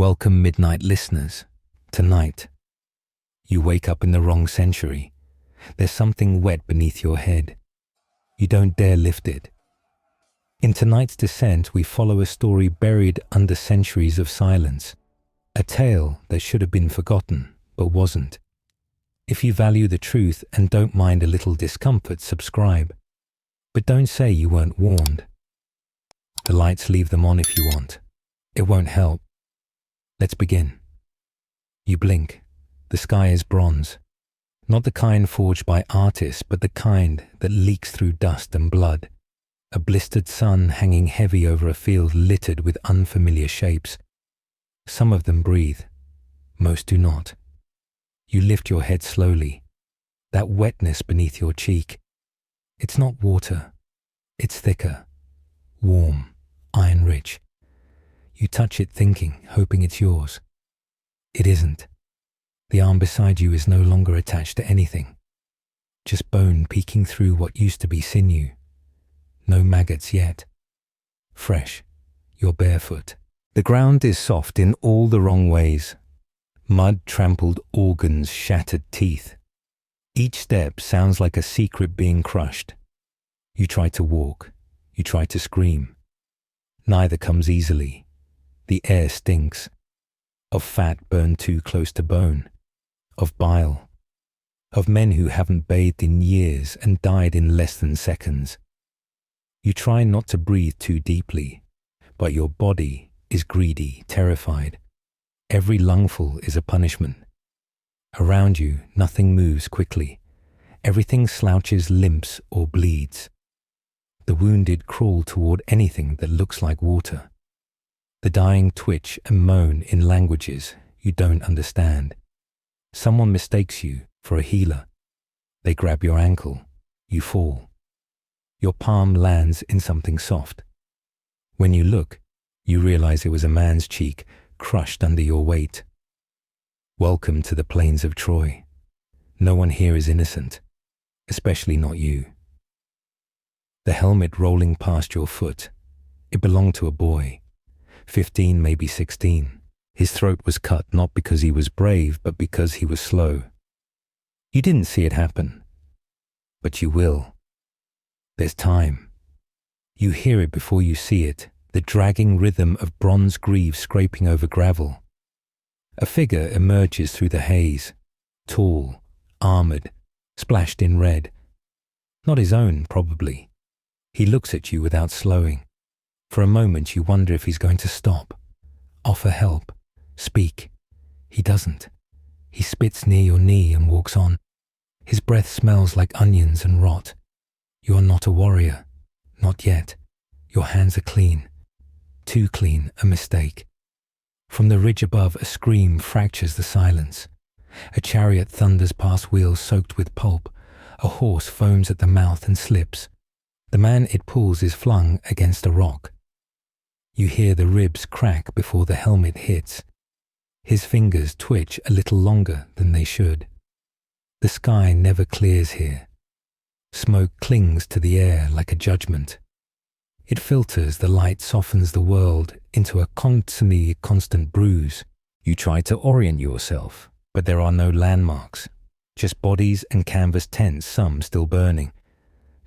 Welcome, midnight listeners. Tonight, you wake up in the wrong century. There's something wet beneath your head. You don't dare lift it. In tonight's descent, we follow a story buried under centuries of silence. A tale that should have been forgotten, but wasn't. If you value the truth and don't mind a little discomfort, subscribe. But don't say you weren't warned. The lights, leave them on if you want. It won't help. Let's begin. You blink. The sky is bronze. Not the kind forged by artists, but the kind that leaks through dust and blood. A blistered sun hanging heavy over a field littered with unfamiliar shapes. Some of them breathe. Most do not. You lift your head slowly. That wetness beneath your cheek. It's not water. It's thicker. Warm. Iron-rich. You touch it thinking, hoping it's yours. It isn't. The arm beside you is no longer attached to anything. Just bone peeking through what used to be sinew. No maggots yet. Fresh. You're barefoot. The ground is soft in all the wrong ways. Mud, trampled organs, shattered teeth. Each step sounds like a secret being crushed. You try to walk. You try to scream. Neither comes easily. The air stinks. Of fat burned too close to bone. Of bile. Of men who haven't bathed in years and died in less than seconds. You try not to breathe too deeply, but your body is greedy, terrified. Every lungful is a punishment. Around you, nothing moves quickly. Everything slouches, limps, or bleeds. The wounded crawl toward anything that looks like water. The dying twitch and moan in languages you don't understand. Someone mistakes you for a healer. They grab your ankle. You fall. Your palm lands in something soft. When you look, you realize it was a man's cheek crushed under your weight. Welcome to the plains of Troy. No one here is innocent, especially not you. The helmet rolling past your foot. It belonged to a boy. 15, maybe 16. His throat was cut not because he was brave, but because he was slow. You didn't see it happen, but you will. There's time. You hear it before you see it, the dragging rhythm of bronze greaves scraping over gravel. A figure emerges through the haze, tall, armored, splashed in red. Not his own, probably. He looks at you without slowing. For a moment you wonder if he's going to stop, offer help, speak. He doesn't. He spits near your knee and walks on. His breath smells like onions and rot. You are not a warrior. Not yet. Your hands are clean. Too clean, a mistake. From the ridge above, a scream fractures the silence. A chariot thunders past wheels soaked with pulp. A horse foams at the mouth and slips. The man it pulls is flung against a rock. You hear the ribs crack before the helmet hits. His fingers twitch a little longer than they should. The sky never clears here. Smoke clings to the air like a judgment. It filters, the light softens the world into a constantly constant bruise. You try to orient yourself, but there are no landmarks. Just bodies and canvas tents, some still burning.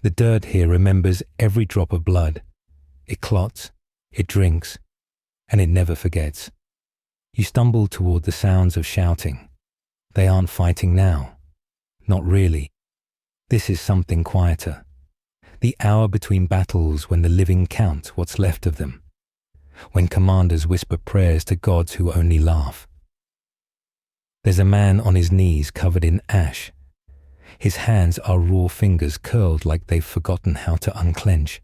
The dirt here remembers every drop of blood. It clots. It drinks, and it never forgets. You stumble toward the sounds of shouting. They aren't fighting now. Not really. This is something quieter. The hour between battles when the living count what's left of them. When commanders whisper prayers to gods who only laugh. There's a man on his knees covered in ash. His hands are raw fingers curled like they've forgotten how to unclench.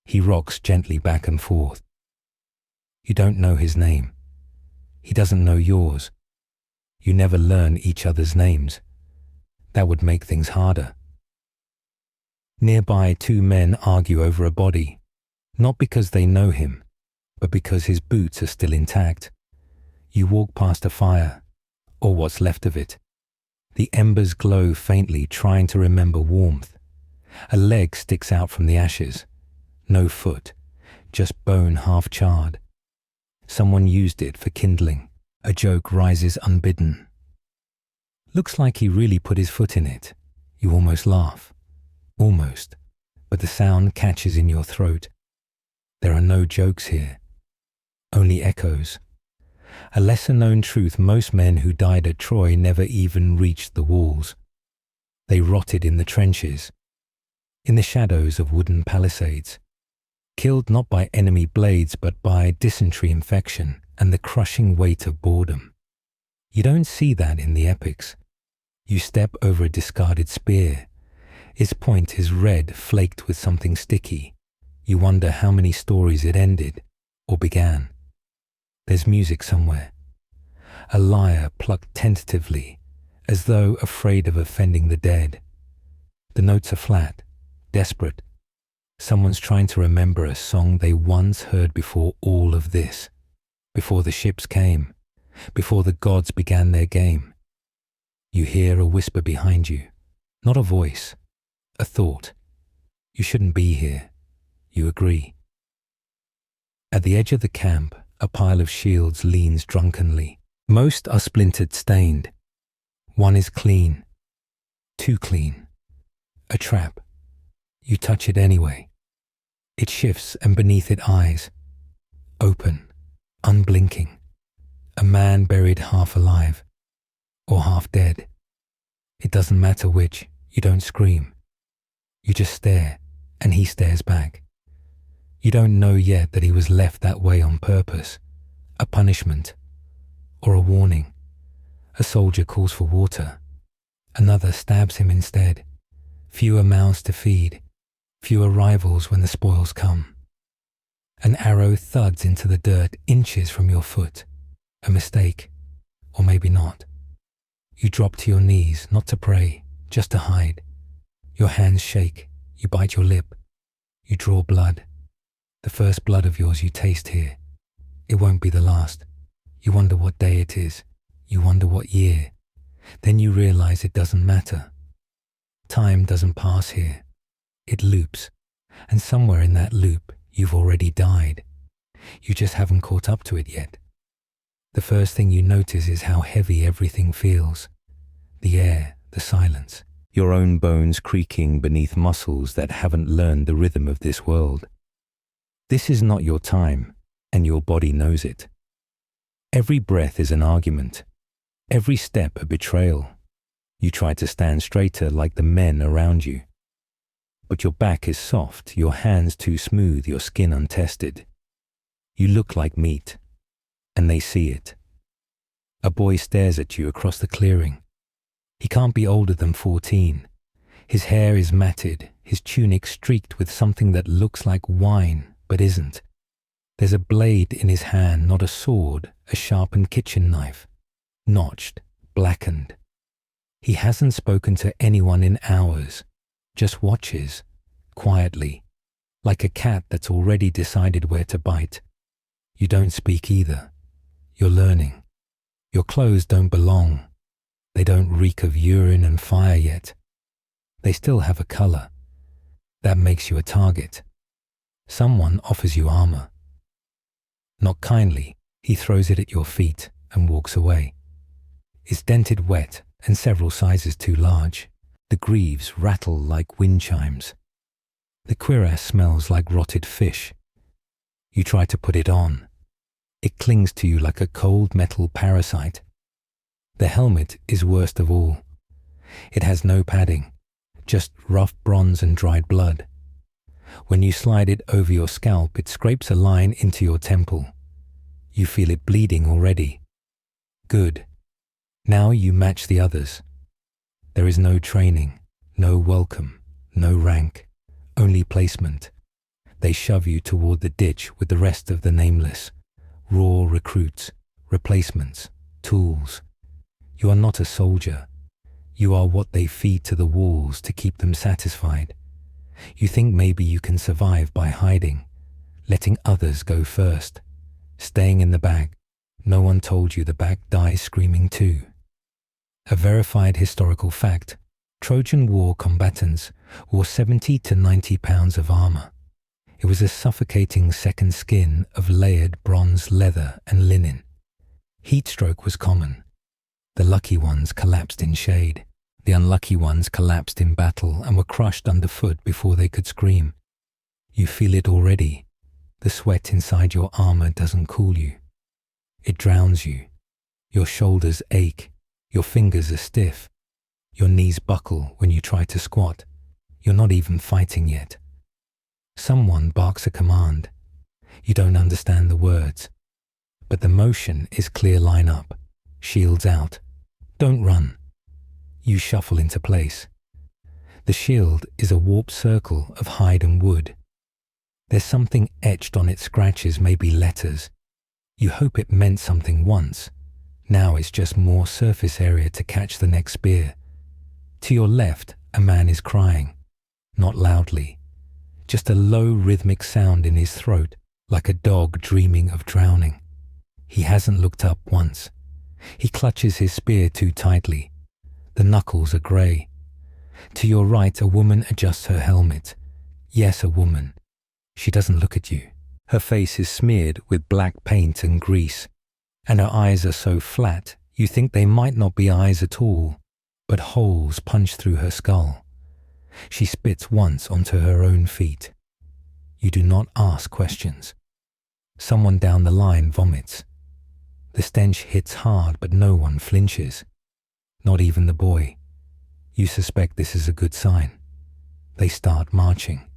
He rocks gently back and forth. You don't know his name. He doesn't know yours. You never learn each other's names. That would make things harder. Nearby, two men argue over a body, not because they know him, but because his boots are still intact. You walk past a fire, or what's left of it. The embers glow faintly, trying to remember warmth. A leg sticks out from the ashes. No foot, just bone half charred. Someone used it for kindling. A joke rises unbidden. Looks like he really put his foot in it. You almost laugh. Almost. But the sound catches in your throat. There are no jokes here. Only echoes. A lesser-known truth: most men who died at Troy never even reached the walls. They rotted in the trenches, in the shadows of wooden palisades, killed not by enemy blades but by dysentery infection and the crushing weight of boredom. You don't see that in the epics. You step over a discarded spear. Its point is red, flaked with something sticky. You wonder how many stories it ended or began. There's music somewhere. A lyre plucked tentatively, as though afraid of offending the dead. The notes are flat, desperate. Someone's trying to remember a song they once heard before all of this, before the ships came, before the gods began their game. You hear a whisper behind you, not a voice, a thought. You shouldn't be here. You agree. At the edge of the camp, a pile of shields leans drunkenly. Most are splintered, stained. One is clean. Too clean. A trap. You touch it anyway. It shifts, and beneath it eyes. Open, unblinking. A man buried half alive. Or half dead. It doesn't matter which. You don't scream. You just stare, and he stares back. You don't know yet that he was left that way on purpose. A punishment. Or a warning. A soldier calls for water. Another stabs him instead. Fewer mouths to feed. Fewer rivals when the spoils come. An arrow thuds into the dirt inches from your foot. A mistake. Or maybe not. You drop to your knees, not to pray, just to hide. Your hands shake. You bite your lip. You draw blood. The first blood of yours you taste here. It won't be the last. You wonder what day it is. You wonder what year. Then you realize it doesn't matter. Time doesn't pass here. It loops. And somewhere in that loop, you've already died. You just haven't caught up to it yet. The first thing you notice is how heavy everything feels. The air, the silence. Your own bones creaking beneath muscles that haven't learned the rhythm of this world. This is not your time, and your body knows it. Every breath is an argument. Every step a betrayal. You try to stand straighter like the men around you. But your back is soft, your hands too smooth, your skin untested. You look like meat, and they see it. A boy stares at you across the clearing. He can't be older than 14. His hair is matted, his tunic streaked with something that looks like wine, but isn't. There's a blade in his hand, not a sword, a sharpened kitchen knife. Notched, blackened. He hasn't spoken to anyone in hours, just watches, quietly, like a cat that's already decided where to bite. You don't speak either. You're learning. Your clothes don't belong. They don't reek of urine and fire yet. They still have a color. That makes you a target. Someone offers you armor. Not kindly, he throws it at your feet and walks away. It's dented wet and several sizes too large. The greaves rattle like wind chimes. The cuirass smells like rotted fish. You try to put it on. It clings to you like a cold metal parasite. The helmet is worst of all. It has no padding, just rough bronze and dried blood. When you slide it over your scalp, it scrapes a line into your temple. You feel it bleeding already. Good. Now you match the others. There is no training, no welcome, no rank, only placement. They shove you toward the ditch with the rest of the nameless. Raw recruits, replacements, tools. You are not a soldier. You are what they feed to the wolves to keep them satisfied. You think maybe you can survive by hiding, letting others go first, staying in the back. No one told you the back dies screaming too. A verified historical fact, Trojan War combatants wore 70 to 90 pounds of armor. It was a suffocating second skin of layered bronze leather and linen. Heatstroke was common. The lucky ones collapsed in shade. The unlucky ones collapsed in battle and were crushed underfoot before they could scream. You feel it already. The sweat inside your armor doesn't cool you. It drowns you. Your shoulders ache. Your fingers are stiff. Your knees buckle when you try to squat. You're not even fighting yet. Someone barks a command. You don't understand the words. But the motion is clear line up. Shields out. Don't run. You shuffle into place. The shield is a warped circle of hide and wood. There's something etched on its scratches, maybe letters. You hope it meant something once. Now it's just more surface area to catch the next spear. To your left, a man is crying. Not loudly. Just a low rhythmic sound in his throat, like a dog dreaming of drowning. He hasn't looked up once. He clutches his spear too tightly. The knuckles are grey. To your right, a woman adjusts her helmet. Yes, a woman. She doesn't look at you. Her face is smeared with black paint and grease, and her eyes are so flat you think they might not be eyes at all, but holes punch through her skull. She spits once onto her own feet. You do not ask questions. Someone down the line vomits. The stench hits hard, but no one flinches. Not even the boy. You suspect this is a good sign. They start marching.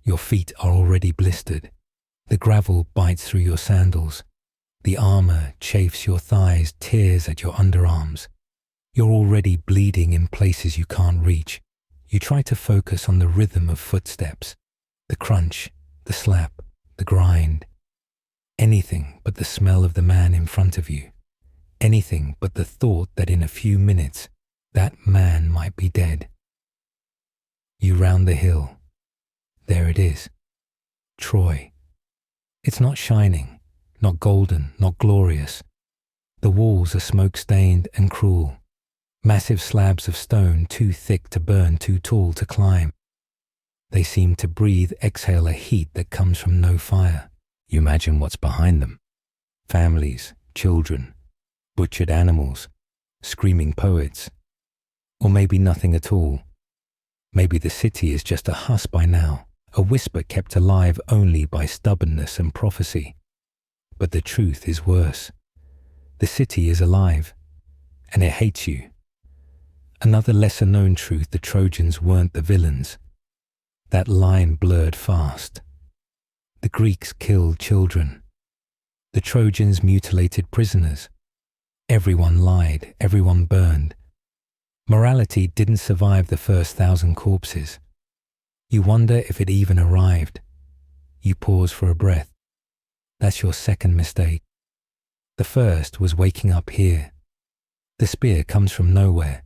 Your feet are already blistered. The gravel bites through your sandals. The armor chafes your thighs, tears at your underarms. You're already bleeding in places you can't reach. You try to focus on the rhythm of footsteps, the crunch, the slap, the grind. Anything but the smell of the man in front of you. Anything but the thought that in a few minutes, that man might be dead. You round the hill. There it is. Troy. It's not shining, not golden, not glorious. The walls are smoke-stained and cruel. Massive slabs of stone, too thick to burn, too tall to climb. They seem to breathe, exhale a heat that comes from no fire. You imagine what's behind them. Families, children, butchered animals, screaming poets. Or maybe nothing at all. Maybe the city is just a husk by now, a whisper kept alive only by stubbornness and prophecy. But the truth is worse. The city is alive, and it hates you. Another lesser-known truth: the Trojans weren't the villains. That line blurred fast. The Greeks killed children. The Trojans mutilated prisoners. Everyone lied, everyone burned. Morality didn't survive the first 1,000 corpses. You wonder if it even arrived. You pause for a breath. That's your second mistake. The first was waking up here. The spear comes from nowhere.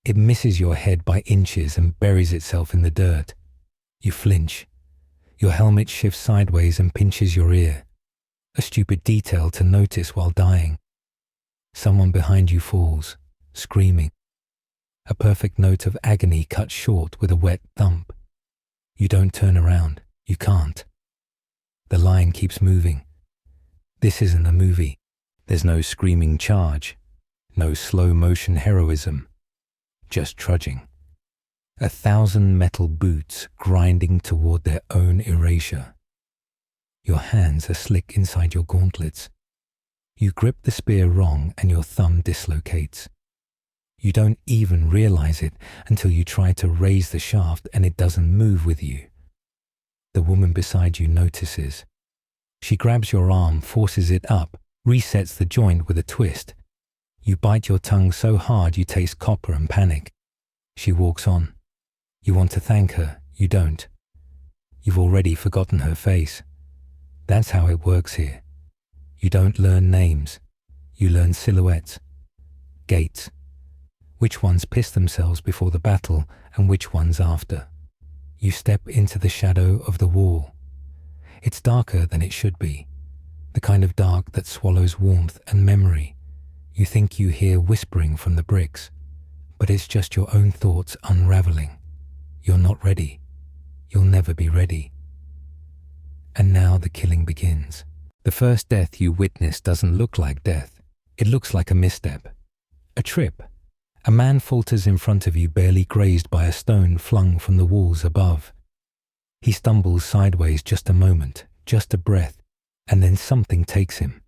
It misses your head by inches and buries itself in the dirt. You flinch. Your helmet shifts sideways and pinches your ear. A stupid detail to notice while dying. Someone behind you falls, screaming. A perfect note of agony cut short with a wet thump. You don't turn around. You can't. The line keeps moving. This isn't a movie. There's no screaming charge, no slow-motion heroism, just trudging. 1,000 metal boots grinding toward their own erasure. Your hands are slick inside your gauntlets. You grip the spear wrong and your thumb dislocates. You don't even realize it until you try to raise the shaft and it doesn't move with you. The woman beside you notices. She grabs your arm, forces it up, resets the joint with a twist. You bite your tongue so hard you taste copper and panic. She walks on. You want to thank her, you don't. You've already forgotten her face. That's how it works here. You don't learn names. You learn silhouettes. Gates. Which ones piss themselves before the battle and which ones after. You step into the shadow of the wall. It's darker than it should be. The kind of dark that swallows warmth and memory. You think you hear whispering from the bricks, but it's just your own thoughts unraveling. You're not ready. You'll never be ready. And now the killing begins. The first death you witness doesn't look like death. It looks like a misstep, a trip. A man falters in front of you, barely grazed by a stone flung from the walls above. He stumbles sideways just a moment, just a breath, and then something takes him.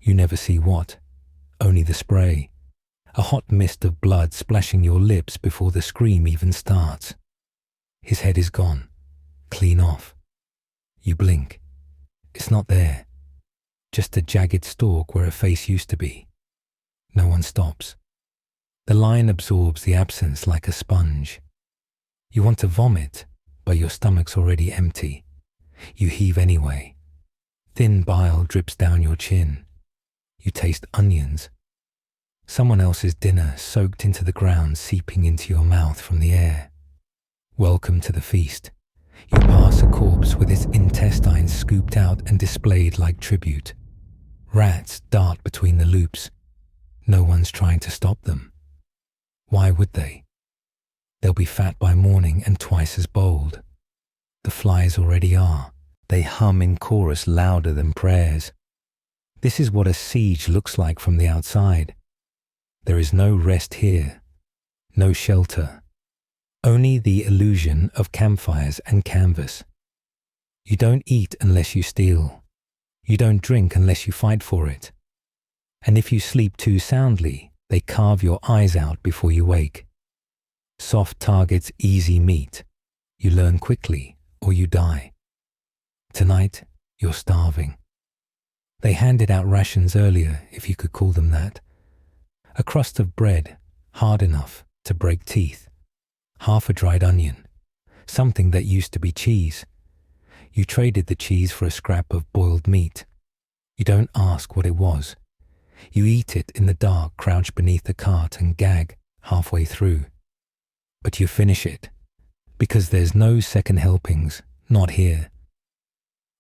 You never see what, only the spray. A hot mist of blood splashing your lips before the scream even starts. His head is gone, clean off. You blink. It's not there. Just a jagged stalk where a face used to be. No one stops. The line absorbs the absence like a sponge. You want to vomit, but your stomach's already empty. You heave anyway. Thin bile drips down your chin. You taste onions. Someone else's dinner soaked into the ground, seeping into your mouth from the air. Welcome to the feast. You pass a corpse with its intestines scooped out and displayed like tribute. Rats dart between the loops. No one's trying to stop them. Why would they? They'll be fat by morning and twice as bold. The flies already are. They hum in chorus louder than prayers. This is what a siege looks like from the outside. There is no rest here, no shelter, only the illusion of campfires and canvas. You don't eat unless you steal. You don't drink unless you fight for it. And if you sleep too soundly, they carve your eyes out before you wake. Soft targets, easy meat. You learn quickly or you die. Tonight, you're starving. They handed out rations earlier, if you could call them that. A crust of bread, hard enough to break teeth. Half a dried onion, something that used to be cheese. You traded the cheese for a scrap of boiled meat. You don't ask what it was. You eat it in the dark, crouch beneath the cart and gag halfway through. But you finish it, because there's no second helpings, not here.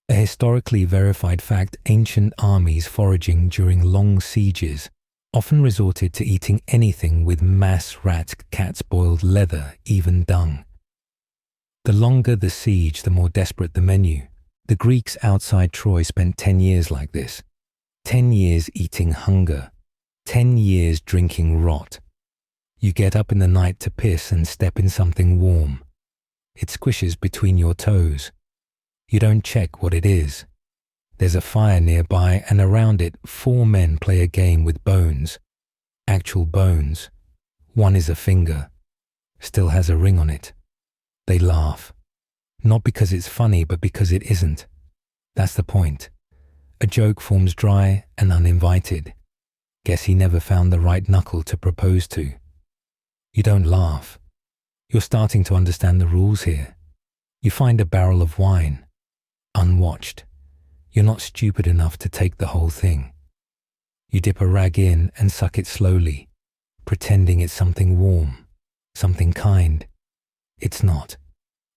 A historically verified fact, ancient armies foraging during long sieges often resorted to eating anything with mass rats, cats, boiled leather, even dung. The longer the siege, the more desperate the menu. The Greeks outside Troy spent 10 years like this. 10 years eating hunger. 10 years drinking rot. You get up in the night to piss and step in something warm. It squishes between your toes. You don't check what it is. There's a fire nearby, and around it 4 men play a game with bones. Actual bones. One is a finger. Still has a ring on it. They laugh. Not because it's funny, but because it isn't. That's the point. A joke forms dry and uninvited. Guess he never found the right knuckle to propose to. You don't laugh. You're starting to understand the rules here. You find a barrel of wine. Unwatched. You're not stupid enough to take the whole thing. You dip a rag in and suck it slowly, pretending it's something warm, something kind. It's not.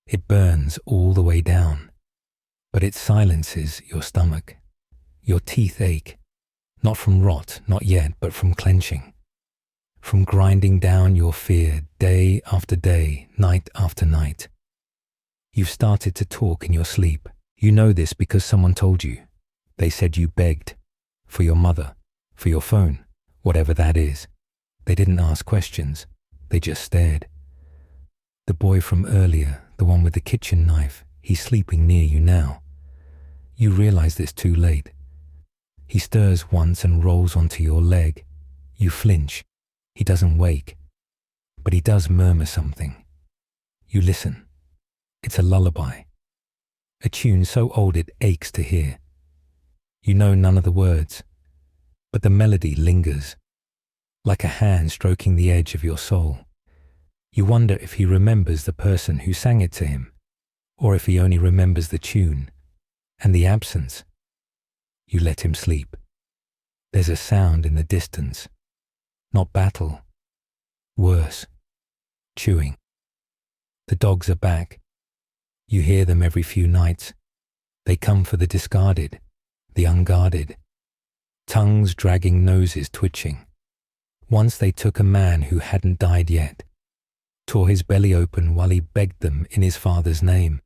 It burns all the way down. But it silences your stomach. Your teeth ache. Not from rot, not yet, but from clenching. From grinding down your fear day after day, night after night. You've started to talk in your sleep. You know this because someone told you. They said you begged. For your mother. For your phone. Whatever that is. They didn't ask questions. They just stared. The boy from earlier, the one with the kitchen knife, he's sleeping near you now. You realize this too late. He stirs once and rolls onto your leg. You flinch. He doesn't wake. But he does murmur something. You listen. It's a lullaby. A tune so old it aches to hear. You know none of the words, but the melody lingers, like a hand stroking the edge of your soul. You wonder if he remembers the person who sang it to him, or if he only remembers the tune and the absence. You let him sleep. There's a sound in the distance, not battle, worse, chewing. The dogs are back. You hear them every few nights. They come for the discarded, the unguarded. Tongues dragging, noses twitching. Once they took a man who hadn't died yet, tore his belly open while he begged them in his father's name.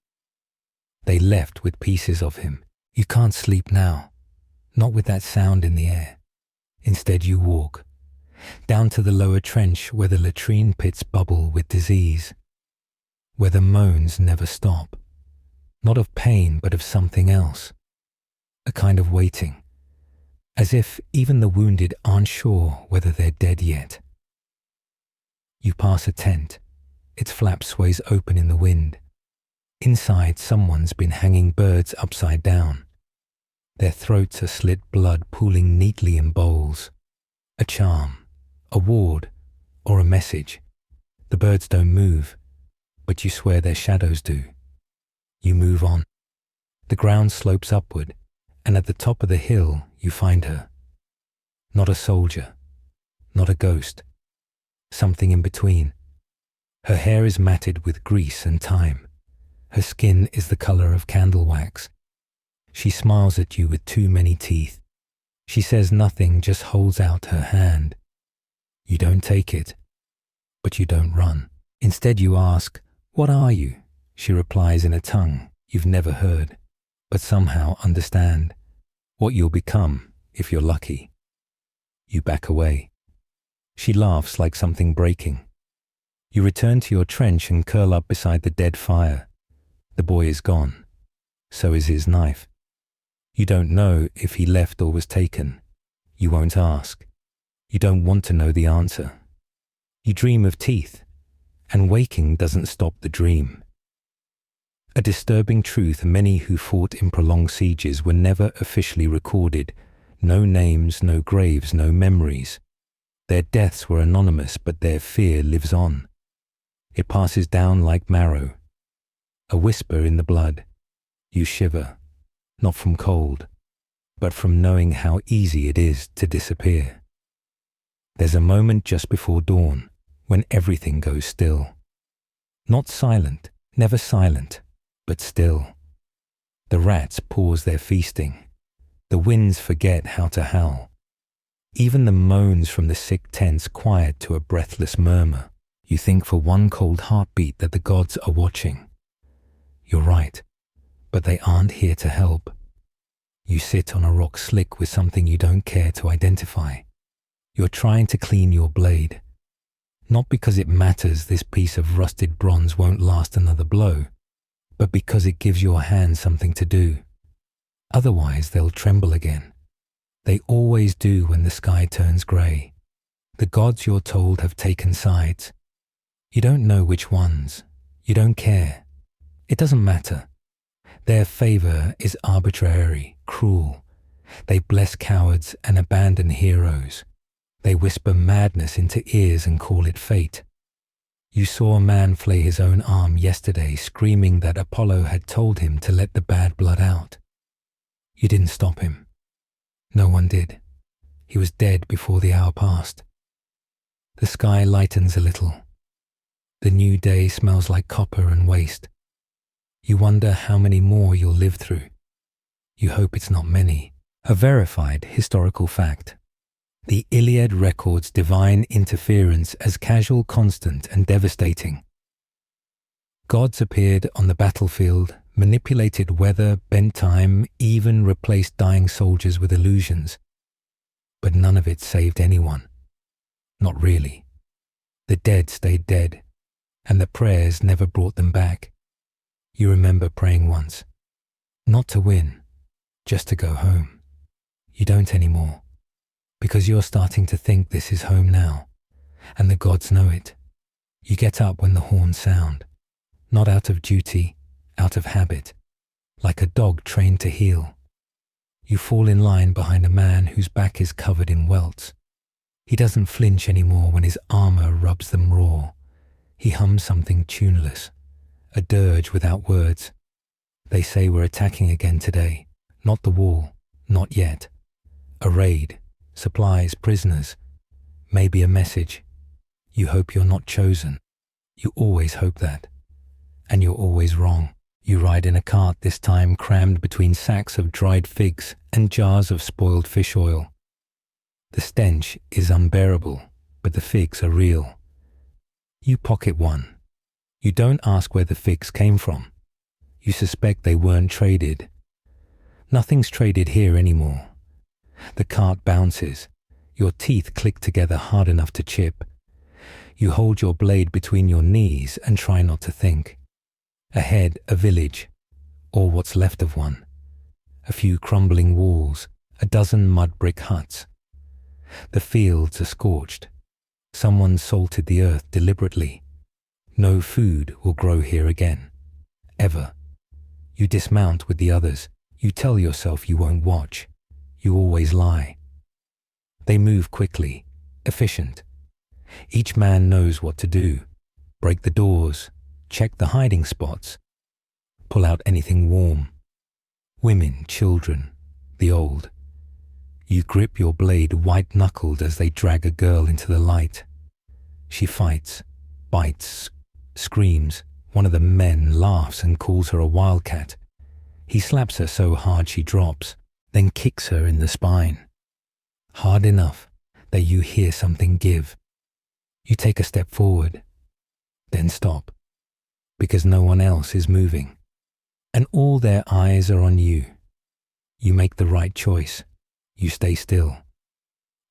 They left with pieces of him. You can't sleep now, not with that sound in the air. Instead you walk, down to the lower trench where the latrine pits bubble with disease, where the moans never stop, not of pain but of something else, a kind of waiting, as if even the wounded aren't sure whether they're dead yet. You pass a tent, its flap sways open in the wind. Inside, someone's been hanging birds upside down. Their throats are slit, blood pooling neatly in bowls. A charm, a ward, or a message. The birds don't move, but you swear their shadows do. You move on. The ground slopes upward, and at the top of the hill you find her. Not a soldier, not a ghost, something in between. Her hair is matted with grease and time. Her skin is the color of candle wax. She smiles at you with too many teeth. She says nothing, just holds out her hand. You don't take it, but you don't run. Instead you ask, "What are you?" She replies in a tongue you've never heard, but somehow understand. What you'll become, if you're lucky. You back away. She laughs like something breaking. You return to your trench and curl up beside the dead fire. The boy is gone. So is his knife. You don't know if he left or was taken. You won't ask. You don't want to know the answer. You dream of teeth, and waking doesn't stop the dream. A disturbing truth: many who fought in prolonged sieges were never officially recorded. No names, no graves, no memories. Their deaths were anonymous, but their fear lives on. It passes down like marrow. A whisper in the blood. You shiver, not from cold, but from knowing how easy it is to disappear. There's a moment just before dawn when everything goes still. Not silent, never silent, but still. The rats pause their feasting. The winds forget how to howl. Even the moans from the sick tents quiet to a breathless murmur. You think for one cold heartbeat that the gods are watching. You're right, but they aren't here to help. You sit on a rock slick with something you don't care to identify. You're trying to clean your blade. Not because it matters this piece of rusted bronze won't last another blow, but because it gives your hand something to do. Otherwise they'll tremble again. They always do when the sky turns grey. The gods, you're told, have taken sides. You don't know which ones. You don't care. It doesn't matter. Their favour is arbitrary, cruel. They bless cowards and abandon heroes. They whisper madness into ears and call it fate. You saw a man flay his own arm yesterday, screaming that Apollo had told him to let the bad blood out. You didn't stop him. No one did. He was dead before the hour passed. The sky lightens a little. The new day smells like copper and waste. You wonder how many more you'll live through. You hope it's not many. A verified historical fact. The Iliad records divine interference as casual, constant, and devastating. Gods appeared on the battlefield, manipulated weather, bent time, even replaced dying soldiers with illusions. But none of it saved anyone. Not really. The dead stayed dead, and the prayers never brought them back. You remember praying once. Not to win, just to go home. You don't anymore, because you're starting to think this is home now, and the gods know it. You get up when the horns sound, not out of duty, out of habit, like a dog trained to heel. You fall in line behind a man whose back is covered in welts. He doesn't flinch anymore when his armor rubs them raw. He hums something tuneless, a dirge without words. They say we're attacking again today. Not the wall, not yet. A raid, supplies, prisoners, maybe a message. You hope you're not chosen. You always hope that. And you're always wrong. You ride in a cart, this time crammed between sacks of dried figs and jars of spoiled fish oil. The stench is unbearable, but the figs are real. You pocket one. You don't ask where the figs came from. You suspect they weren't traded. Nothing's traded here anymore. The cart bounces. Your teeth click together hard enough to chip. You hold your blade between your knees and try not to think. Ahead, a village, or what's left of one. A few crumbling walls, a dozen mud brick huts. The fields are scorched. Someone salted the earth deliberately. No food will grow here again. Ever. You dismount with the others. You tell yourself you won't watch. You always lie. They move quickly, efficient. Each man knows what to do. Break the doors, check the hiding spots, pull out anything warm. Women, children, the old. You grip your blade white-knuckled as they drag a girl into the light. She fights, bites, screams. One of the men laughs and calls her a wildcat. He slaps her so hard she drops, then kicks her in the spine. Hard enough that you hear something give. You take a step forward, then stop, because no one else is moving, and all their eyes are on you. You make the right choice. You stay still.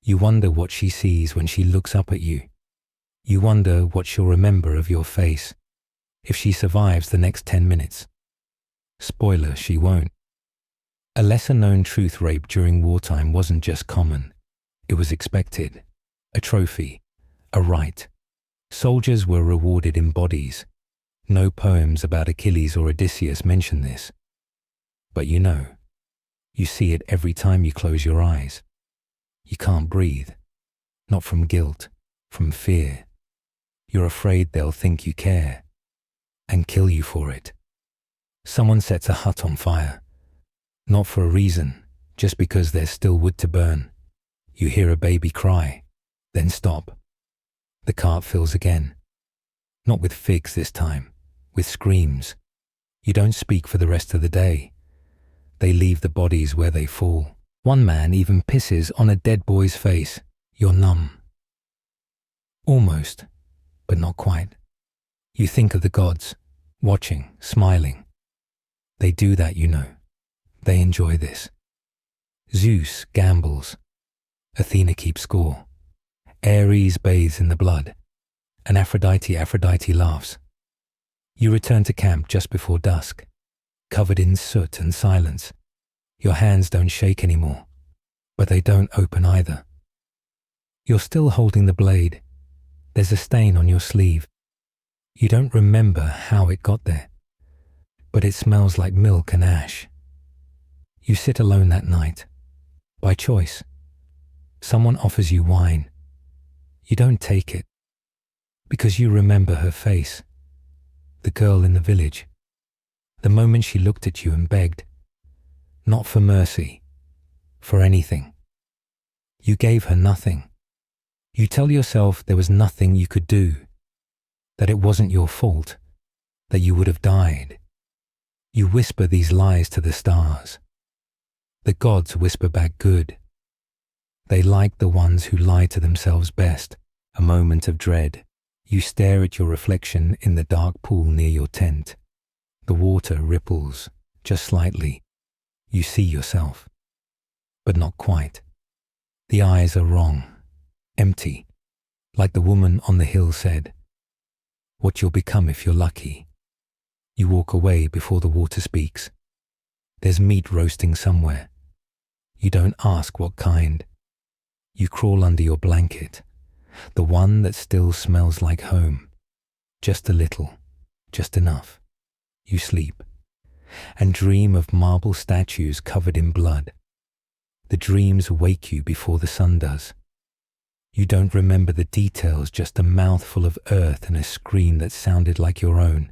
You wonder what she sees when she looks up at you. You wonder what she'll remember of your face, if she survives the next 10 minutes. Spoiler, she won't. A lesser-known truth rape during wartime wasn't just common. It was expected. A trophy. A right. Soldiers were rewarded in bodies. No poems about Achilles or Odysseus mention this. But you know. You see it every time you close your eyes. You can't breathe. Not from guilt, from fear. You're afraid they'll think you care and kill you for it. Someone sets a hut on fire. Not for a reason, just because there's still wood to burn. You hear a baby cry, then stop. The cart fills again. Not with figs this time, with screams. You don't speak for the rest of the day. They leave the bodies where they fall. One man even pisses on a dead boy's face. You're numb. Almost, but not quite. You think of the gods, watching, smiling. They do that, you know. They enjoy this. Zeus gambles. Athena keeps score. Ares bathes in the blood. And Aphrodite laughs. You return to camp just before dusk, covered in soot and silence. Your hands don't shake anymore, but they don't open either. You're still holding the blade. There's a stain on your sleeve. You don't remember how it got there, but it smells like milk and ash. You sit alone that night, by choice. Someone offers you wine. You don't take it, because you remember her face, the girl in the village, the moment she looked at you and begged, not for mercy, for anything. You gave her nothing. You tell yourself there was nothing you could do, that it wasn't your fault, that you would have died. You whisper these lies to the stars. The gods whisper back good. They like the ones who lie to themselves best. A moment of dread. You stare at your reflection in the dark pool near your tent. The water ripples, just slightly. You see yourself, but not quite. The eyes are wrong, empty, like the woman on the hill said. What you'll become if you're lucky. You walk away before the water speaks. There's meat roasting somewhere. You don't ask what kind. You crawl under your blanket, the one that still smells like home. Just a little, just enough. You sleep, and dream of marble statues covered in blood. The dreams wake you before the sun does. You don't remember the details, just a mouthful of earth and a scream that sounded like your own.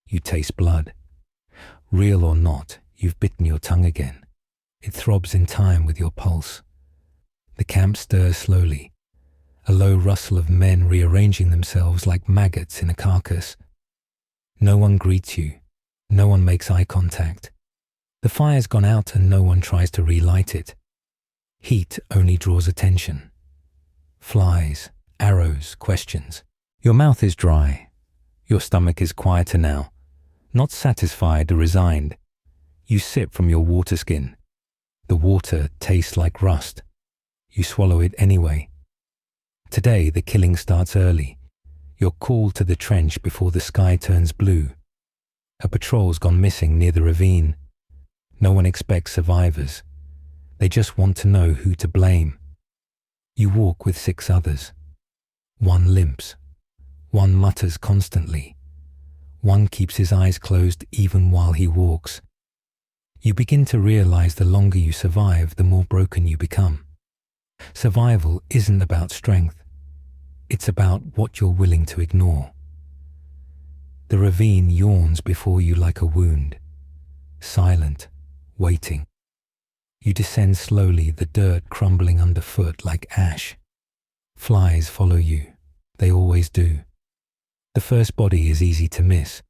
You taste blood. Real or not, you've bitten your tongue again. It throbs in time with your pulse. The camp stirs slowly, a low rustle of men rearranging themselves like maggots in a carcass. No one greets you. No one makes eye contact. The fire's gone out and no one tries to relight it. Heat only draws attention. Flies, arrows, questions. Your mouth is dry. Your stomach is quieter now. Not satisfied or resigned, you sip from your water skin. The water tastes like rust. You swallow it anyway. Today the killing starts early. You're called to the trench before the sky turns blue. A patrol's gone missing near the ravine. No one expects survivors. They just want to know who to blame. You walk with 6 others. One limps. One mutters constantly. One keeps his eyes closed even while he walks. You begin to realize the longer you survive, the more broken you become. Survival isn't about strength. It's about what you're willing to ignore. The ravine yawns before you like a wound. Silent, waiting. You descend slowly, the dirt crumbling underfoot like ash. Flies follow you. They always do. The first body is easy to miss.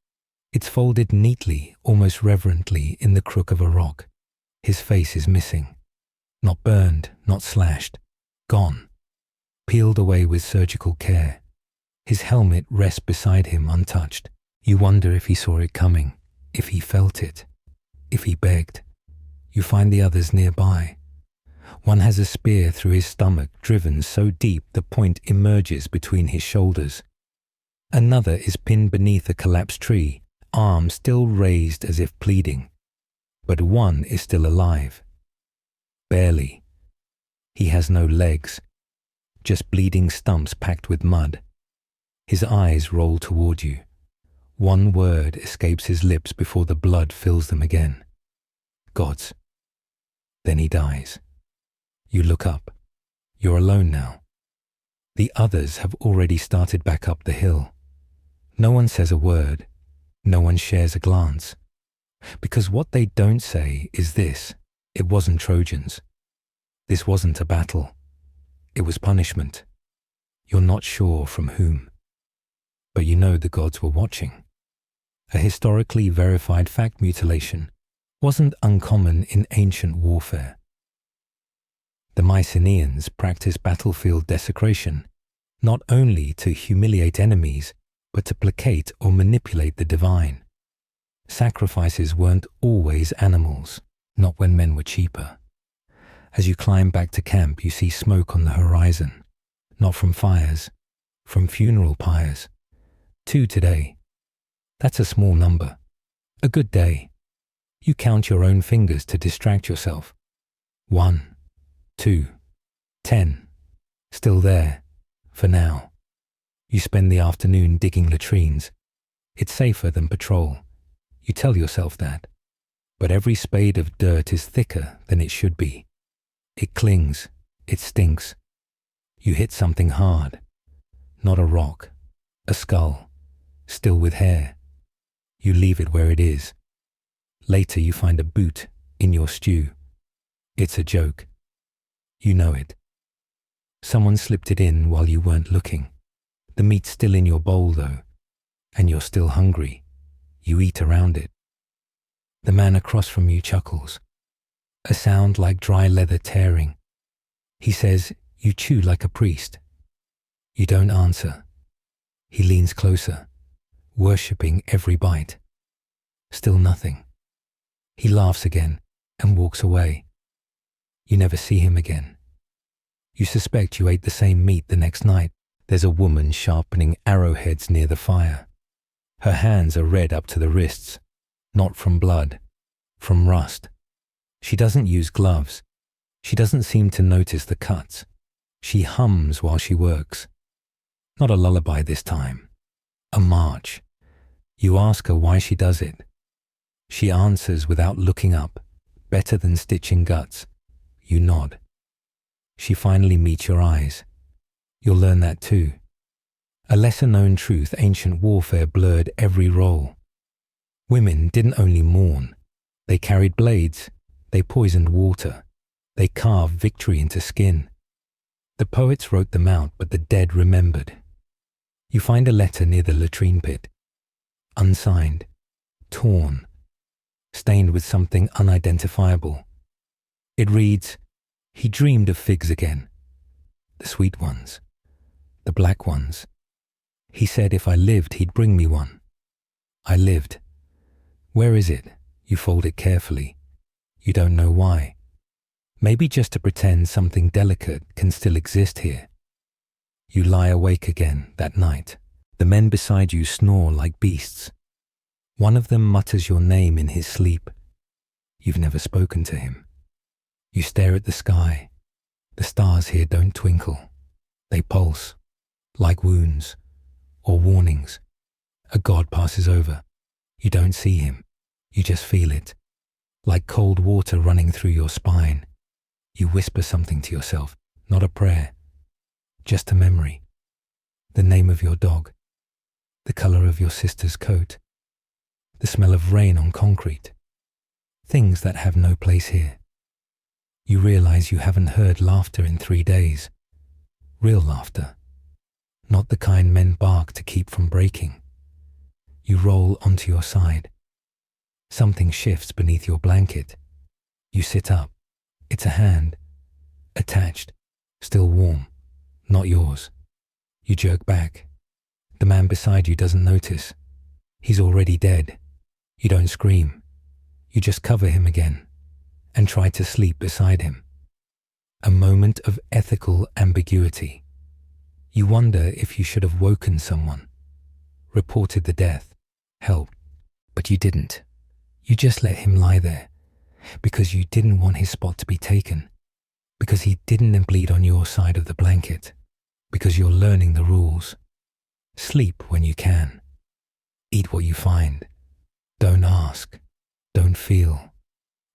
It's folded neatly, almost reverently, in the crook of a rock. His face is missing. Not burned, not slashed. Gone. Peeled away with surgical care. His helmet rests beside him untouched. You wonder if he saw it coming, if he felt it, if he begged. You find the others nearby. One has a spear through his stomach, driven so deep the point emerges between his shoulders. Another is pinned beneath a collapsed tree, arm still raised as if pleading. But one is still alive. Barely. He has no legs, just bleeding stumps packed with mud. His eyes roll toward you. One word escapes his lips before the blood fills them again. Gods. Then he dies. You look up. You're alone now. The others have already started back up the hill. No one says a word. No one shares a glance. Because what they don't say is this: it wasn't Trojans. This wasn't a battle. It was punishment. You're not sure from whom. But you know the gods were watching. A historically verified fact mutilation wasn't uncommon in ancient warfare. The Mycenaeans practiced battlefield desecration, not only to humiliate enemies, but to placate or manipulate the divine. Sacrifices weren't always animals, not when men were cheaper. As you climb back to camp, you see smoke on the horizon, not from fires, from funeral pyres. 2 today. That's a small number. A good day. You count your own fingers to distract yourself. 1, 2, 10. Still there, for now. You spend the afternoon digging latrines. It's safer than patrol. You tell yourself that. But every spade of dirt is thicker than it should be. It clings. It stinks. You hit something hard. Not a rock. A skull. Still with hair. You leave it where it is. Later you find a boot in your stew. It's a joke. You know it. Someone slipped it in while you weren't looking. The meat's still in your bowl though, and you're still hungry. You eat around it. The man across from you chuckles. A sound like dry leather tearing. He says, "You chew like a priest." You don't answer. He leans closer, worshipping every bite. Still nothing. He laughs again and walks away. You never see him again. You suspect you ate the same meat the next night. There's a woman sharpening arrowheads near the fire. Her hands are red up to the wrists, not from blood, from rust. She doesn't use gloves. She doesn't seem to notice the cuts. She hums while she works. Not a lullaby this time. A march. You ask her why she does it. She answers without looking up, better than stitching guts. You nod. She finally meets your eyes. You'll learn that too. A lesser-known truth, ancient warfare blurred every role. Women didn't only mourn. They carried blades. They poisoned water. They carved victory into skin. The poets wrote them out, but the dead remembered. You find a letter near the latrine pit. Unsigned. Torn. Stained with something unidentifiable. It reads, "He dreamed of figs again. The sweet ones. The black ones. He said if I lived, he'd bring me one. I lived. Where is it? You fold it carefully. You don't know why. Maybe just to pretend something delicate can still exist here. You lie awake again that night. The men beside you snore like beasts. One of them mutters your name in his sleep. You've never spoken to him. You stare at the sky. The stars here don't twinkle. They pulse, like wounds or warnings. A god passes over. You don't see him. You just feel it, like cold water running through your spine. You whisper something to yourself, not a prayer, just a memory. The name of your dog, the color of your sister's coat, the smell of rain on concrete. Things that have no place here. You realize you haven't heard laughter in 3 days. Real laughter. Not the kind men bark to keep from breaking. You roll onto your side. Something shifts beneath your blanket. You sit up. It's a hand. Attached. Still warm. Not yours. You jerk back. The man beside you doesn't notice. He's already dead. You don't scream. You just cover him again and try to sleep beside him. A moment of ethical ambiguity. You wonder if you should have woken someone, reported the death, helped, but you didn't. You just let him lie there because you didn't want his spot to be taken, because he didn't bleed on your side of the blanket, because you're learning the rules. Sleep when you can. Eat what you find. Don't ask. Don't feel.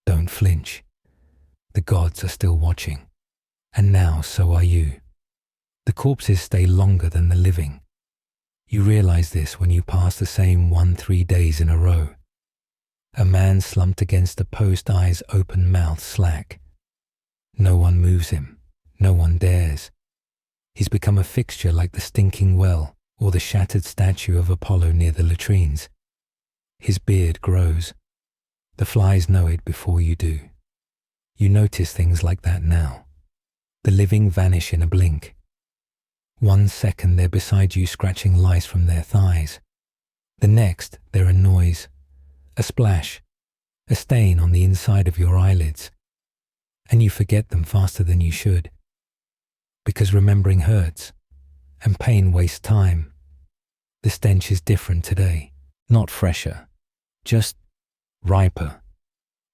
Don't flinch. The gods are still watching. And now so are you. The corpses stay longer than the living. You realize this when you pass the same 3 days in a row. A man slumped against a post, eyes open, mouth slack. No one moves him. No one dares. He's become a fixture like the stinking well or the shattered statue of Apollo near the latrines. His beard grows. The flies know it before you do. You notice things like that now. The living vanish in a blink. 1 second they're beside you scratching lice from their thighs. The next they're a noise, a splash, a stain on the inside of your eyelids. And you forget them faster than you should. Because remembering hurts, and pain wastes time. The stench is different today, not fresher, just riper.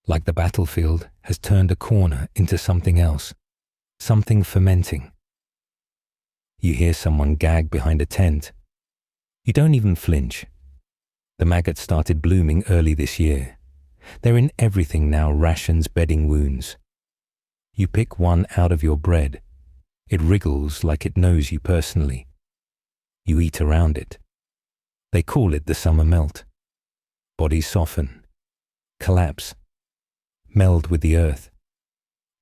Like the battlefield has turned a corner into something else, something fermenting. You hear someone gag behind a tent. You don't even flinch. The maggots started blooming early this year. They're in everything now, rations, bedding, wounds. You pick one out of your bread. It wriggles like it knows you personally. You eat around it. They call it the summer melt. Bodies soften, collapse, meld with the earth.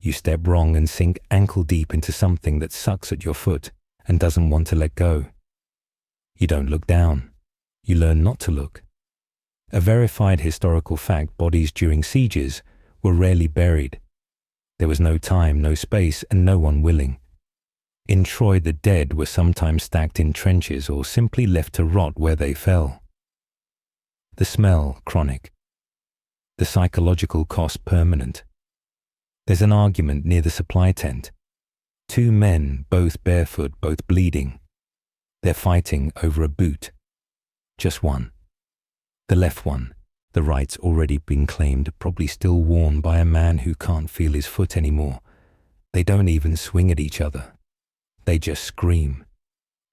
You step wrong and sink ankle deep into something that sucks at your foot and doesn't want to let go. You don't look down. You learn not to look. A verified historical fact, bodies during sieges were rarely buried. There was no time, no space, and no one willing. In Troy, the dead were sometimes stacked in trenches or simply left to rot where they fell. The smell, chronic. The psychological cost, permanent. There's an argument near the supply tent. 2 men, both barefoot, both bleeding. They're fighting over a boot. Just one. The left one. The right's already been claimed, probably still worn by a man who can't feel his foot anymore. They don't even swing at each other. They just scream,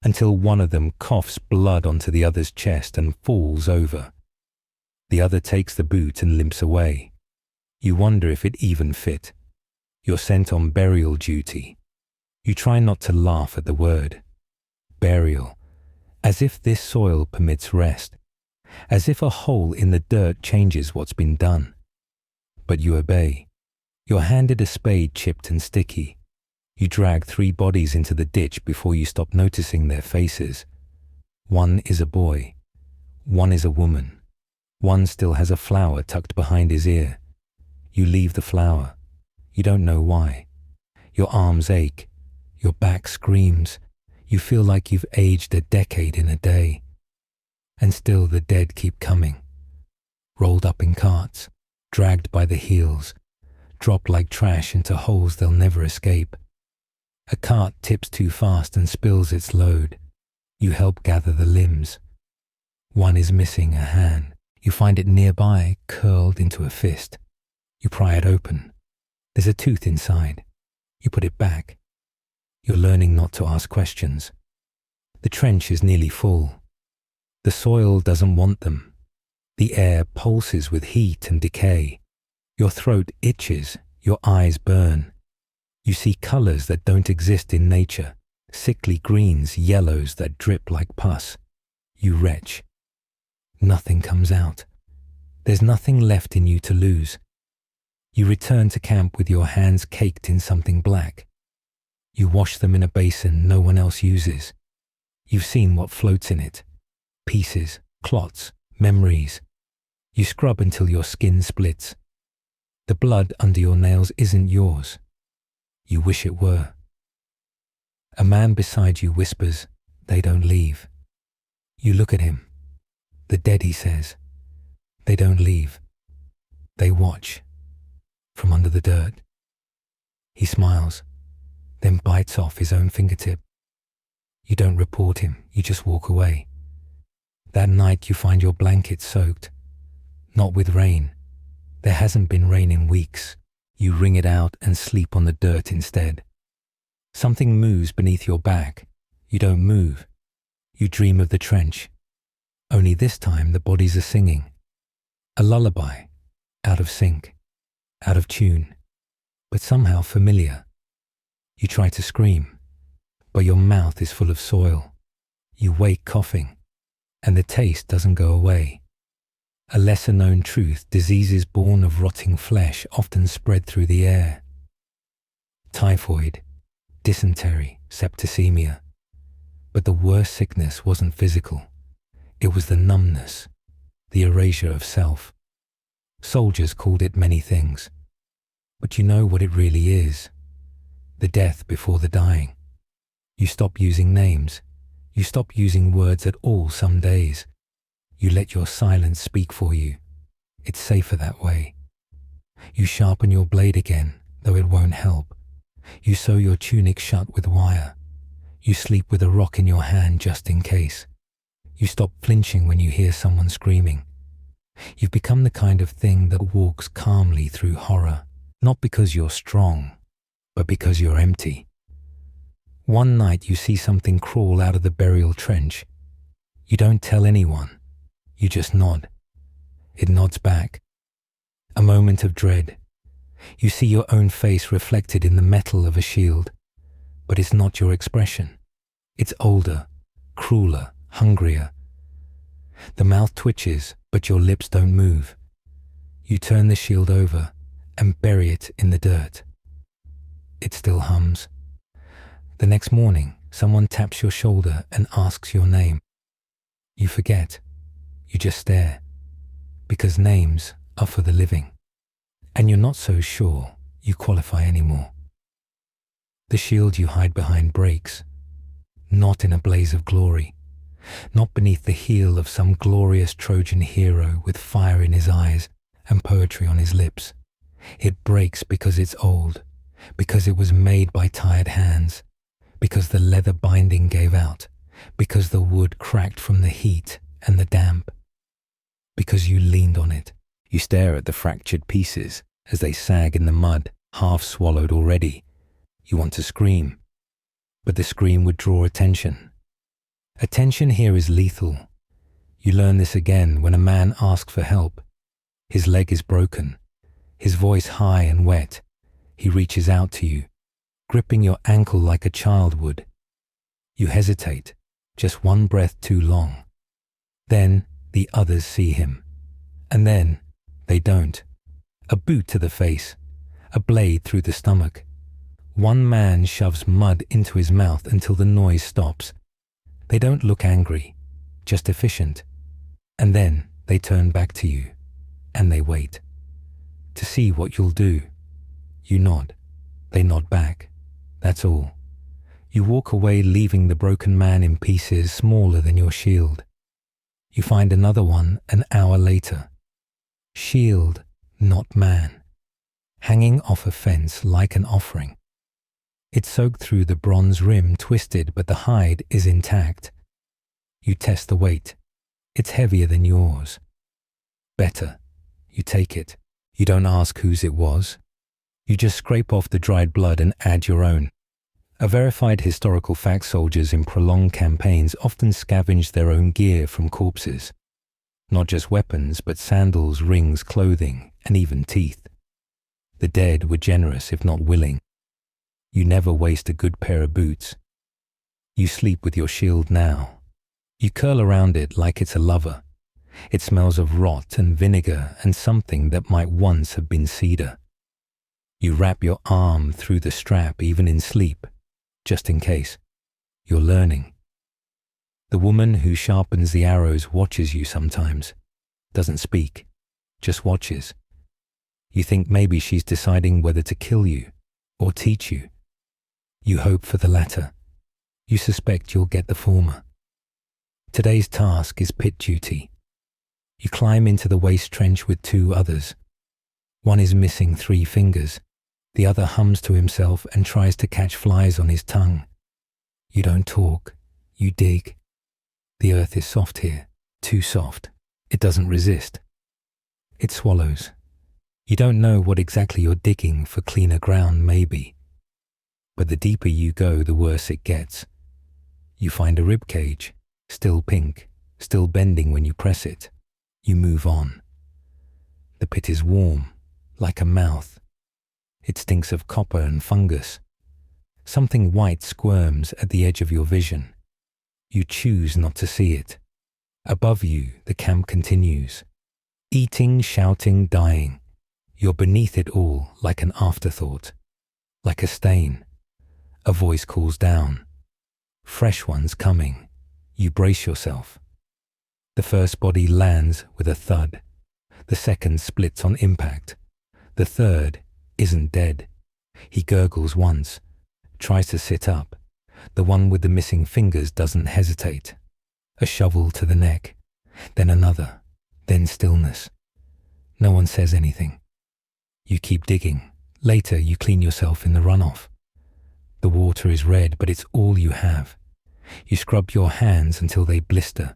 until one of them coughs blood onto the other's chest and falls over. The other takes the boot and limps away. You wonder if it even fit. You're sent on burial duty. You try not to laugh at the word. Burial. As if this soil permits rest. As if a hole in the dirt changes what's been done. But you obey. You're handed a spade chipped and sticky. You drag 3 bodies into the ditch before you stop noticing their faces. One is a boy. One is a woman. One still has a flower tucked behind his ear. You leave the flower. You don't know why. Your arms ache. Your back screams. You feel like you've aged a decade in a day. And still the dead keep coming. rolled up in carts, dragged by the heels, dropped like trash into holes they'll never escape. A cart tips too fast and spills its load. You help gather the limbs. One is missing a hand. You find it nearby, curled into a fist. You pry it open. There's a tooth inside. You put it back. You're learning not to ask questions. The trench is nearly full. The soil doesn't want them. The air pulses with heat and decay. Your throat itches. Your eyes burn. You see colors that don't exist in nature, sickly greens, yellows that drip like pus. You retch. Nothing comes out. There's nothing left in you to lose. You return to camp with your hands caked in something black. You wash them in a basin no one else uses. You've seen what floats in it. Pieces, clots, memories. You scrub until your skin splits. The blood under your nails isn't yours. You wish it were. A man beside you whispers, "They don't leave." You look at him. "The dead," he says. "They don't leave. They watch." From under the dirt. He smiles, then bites off his own fingertip. You don't report him, you just walk away. That night you find your blanket soaked. Not with rain. There hasn't been rain in weeks. You wring it out and sleep on the dirt instead. Something moves beneath your back. You don't move. You dream of the trench. Only this time the bodies are singing. A lullaby, out of sync, out of tune, but somehow familiar. You try to scream, but your mouth is full of soil. You wake coughing, and the taste doesn't go away. A lesser-known truth, diseases born of rotting flesh often spread through the air. Typhoid, dysentery, septicemia. But the worst sickness wasn't physical. It was the numbness, the erasure of self. Soldiers called it many things, but you know what it really is. The death before the dying. You stop using names. You stop using words at all some days. You let your silence speak for you. It's safer that way. You sharpen your blade again, though it won't help. You sew your tunic shut with wire. You sleep with a rock in your hand just in case. You stop flinching when you hear someone screaming. You've become the kind of thing that walks calmly through horror, not because you're strong, but because you're empty. One night you see something crawl out of the burial trench. You don't tell anyone. You just nod. It nods back. A moment of dread. You see your own face reflected in the metal of a shield. But it's not your expression. It's older, crueler, hungrier. The mouth twitches, but your lips don't move. You turn the shield over and bury it in the dirt. It still hums. The next morning, someone taps your shoulder and asks your name. You forget. You just stare, because names are for the living, and you're not so sure you qualify anymore. The shield you hide behind breaks, not in a blaze of glory, not beneath the heel of some glorious Trojan hero with fire in his eyes and poetry on his lips. It breaks because it's old, because it was made by tired hands, because the leather binding gave out, because the wood cracked from the heat and the damp. Because you leaned on it. You stare at the fractured pieces as they sag in the mud, half swallowed already. You want to scream, but the scream would draw attention. Attention here is lethal. You learn this again when a man asks for help. His leg is broken, his voice high and wet. He reaches out to you, gripping your ankle like a child would. You hesitate, just one breath too long. Then the others see him. And then they don't. A boot to the face, a blade through the stomach. One man shoves mud into his mouth until the noise stops. They don't look angry, just efficient. And then they turn back to you, and they wait. To see what you'll do. You nod. They nod back. That's all. You walk away leaving the broken man in pieces smaller than your shield. You find another one an hour later. shield, not man, hanging off a fence like an offering. It's soaked through the bronze rim, twisted, but the hide is intact. You test the weight. It's heavier than yours. Better. You take it. You don't ask whose it was. You just scrape off the dried blood and add your own. A verified historical fact, soldiers in prolonged campaigns often scavenged their own gear from corpses. Not just weapons, but sandals, rings, clothing, and even teeth. The dead were generous, if not willing. You never waste a good pair of boots. You sleep with your shield now. You curl around it like it's a lover. It smells of rot and vinegar and something that might once have been cedar. You wrap your arm through the strap even in sleep, just in case. You're learning. The woman who sharpens the arrows watches you sometimes, doesn't speak, just watches. You think maybe she's deciding whether to kill you or teach you. You hope for the latter. You suspect you'll get the former. Today's task is pit duty. You climb into the waste trench with two others. One is missing 3 fingers. The other hums to himself and tries to catch flies on his tongue. You don't talk. You dig. The earth is soft here, too soft. It doesn't resist. It swallows. You don't know what exactly you're digging for, cleaner ground maybe. But the deeper you go, the worse it gets. You find a rib cage, still pink, still bending when you press it. You move on. The pit is warm, like a mouth. It stinks of copper and fungus. Something white squirms at the edge of your vision. You choose not to see it. Above you, the camp continues. Eating, shouting, dying. You're beneath it all, like an afterthought. Like a stain. A voice calls down. Fresh ones coming. You brace yourself. The first body lands with a thud. The second splits on impact. The third isn't dead. He gurgles once, tries to sit up. The one with the missing fingers doesn't hesitate. A shovel to the neck, then another, then stillness. No one says anything. You keep digging. Later, you clean yourself in the runoff. The water is red, but it's all you have. You scrub your hands until they blister.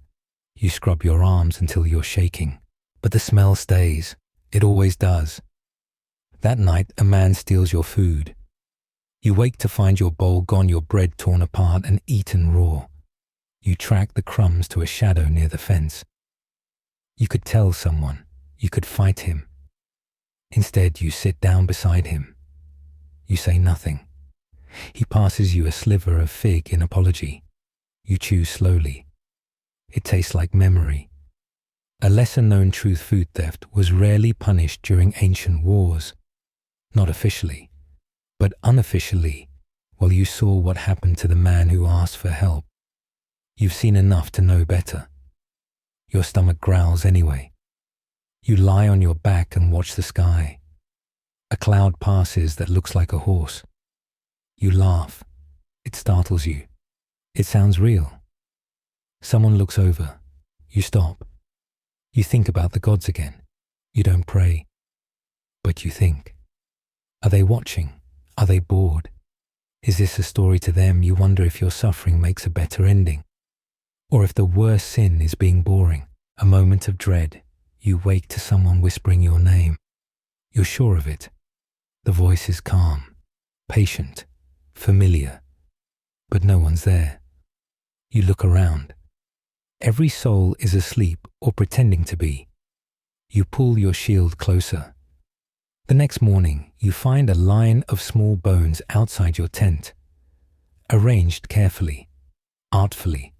You scrub your arms until you're shaking. But the smell stays. It always does. That night, a man steals your food. You wake to find your bowl gone, your bread torn apart and eaten raw. You track the crumbs to a shadow near the fence. You could tell someone. You could fight him. Instead, you sit down beside him. You say nothing. He passes you a sliver of fig in apology. You chew slowly. It tastes like memory. A lesser-known truth: food theft was rarely punished during ancient wars. Not officially, but unofficially, while you saw what happened to the man who asked for help. You've seen enough to know better. Your stomach growls anyway. You lie on your back and watch the sky. A cloud passes that looks like a horse. You laugh. It startles you. It sounds real. Someone looks over. You stop. You think about the gods again. You don't pray, but you think. Are they watching? Are they bored? Is this a story to them? You wonder if your suffering makes a better ending, or if the worst sin is being boring. A moment of dread. You wake to someone whispering your name. You're sure of it. The voice is calm, patient, familiar, but no one's there. You look around. Every soul is asleep or pretending to be. You pull your shield closer. The next morning, you find a line of small bones outside your tent, arranged carefully, artfully,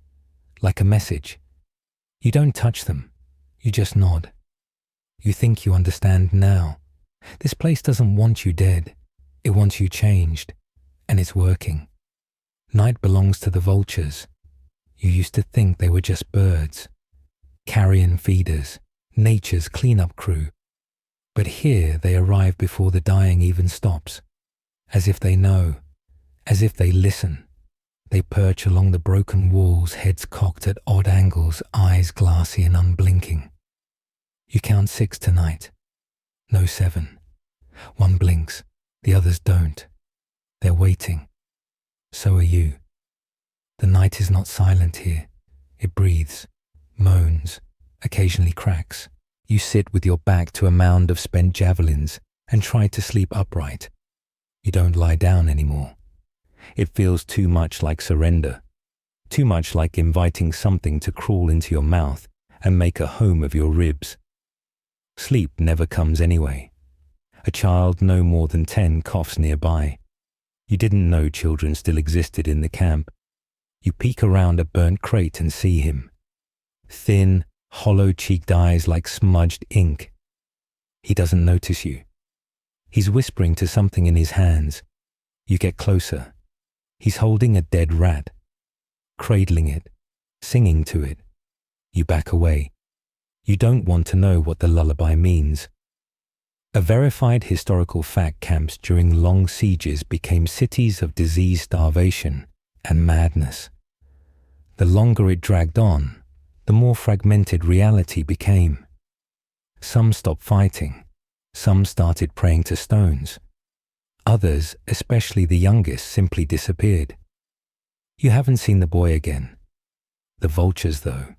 like a message. You don't touch them. You just nod. You think you understand now. This place doesn't want you dead. It wants you changed, and it's working. Night belongs to the vultures. You used to think they were just birds, carrion feeders, nature's cleanup crew. But here they arrive before the dying even stops, as if they know, as if they listen. They perch along the broken walls, heads cocked at odd angles, eyes glassy and unblinking. You count 6 tonight. No 7. One blinks, the others don't. They're waiting. So are you. The night is not silent here. It breathes, moans, occasionally cracks. You sit with your back to a mound of spent javelins and try to sleep upright. You don't lie down anymore. It feels too much like surrender, too much like inviting something to crawl into your mouth and make a home of your ribs. Sleep never comes anyway. A child no more than 10 coughs nearby. You didn't know children still existed in the camp. You peek around a burnt crate and see him. Thin, hollow-cheeked eyes like smudged ink. He doesn't notice you. He's whispering to something in his hands. You get closer. He's holding a dead rat, cradling it, singing to it. You back away. You don't want to know what the lullaby means. A verified historical fact, camps during long sieges became cities of disease, starvation, and madness. The longer it dragged on, the more fragmented reality became. Some stopped fighting. Some started praying to stones. Others, especially the youngest, simply disappeared. You haven't seen the boy again. The vultures, though.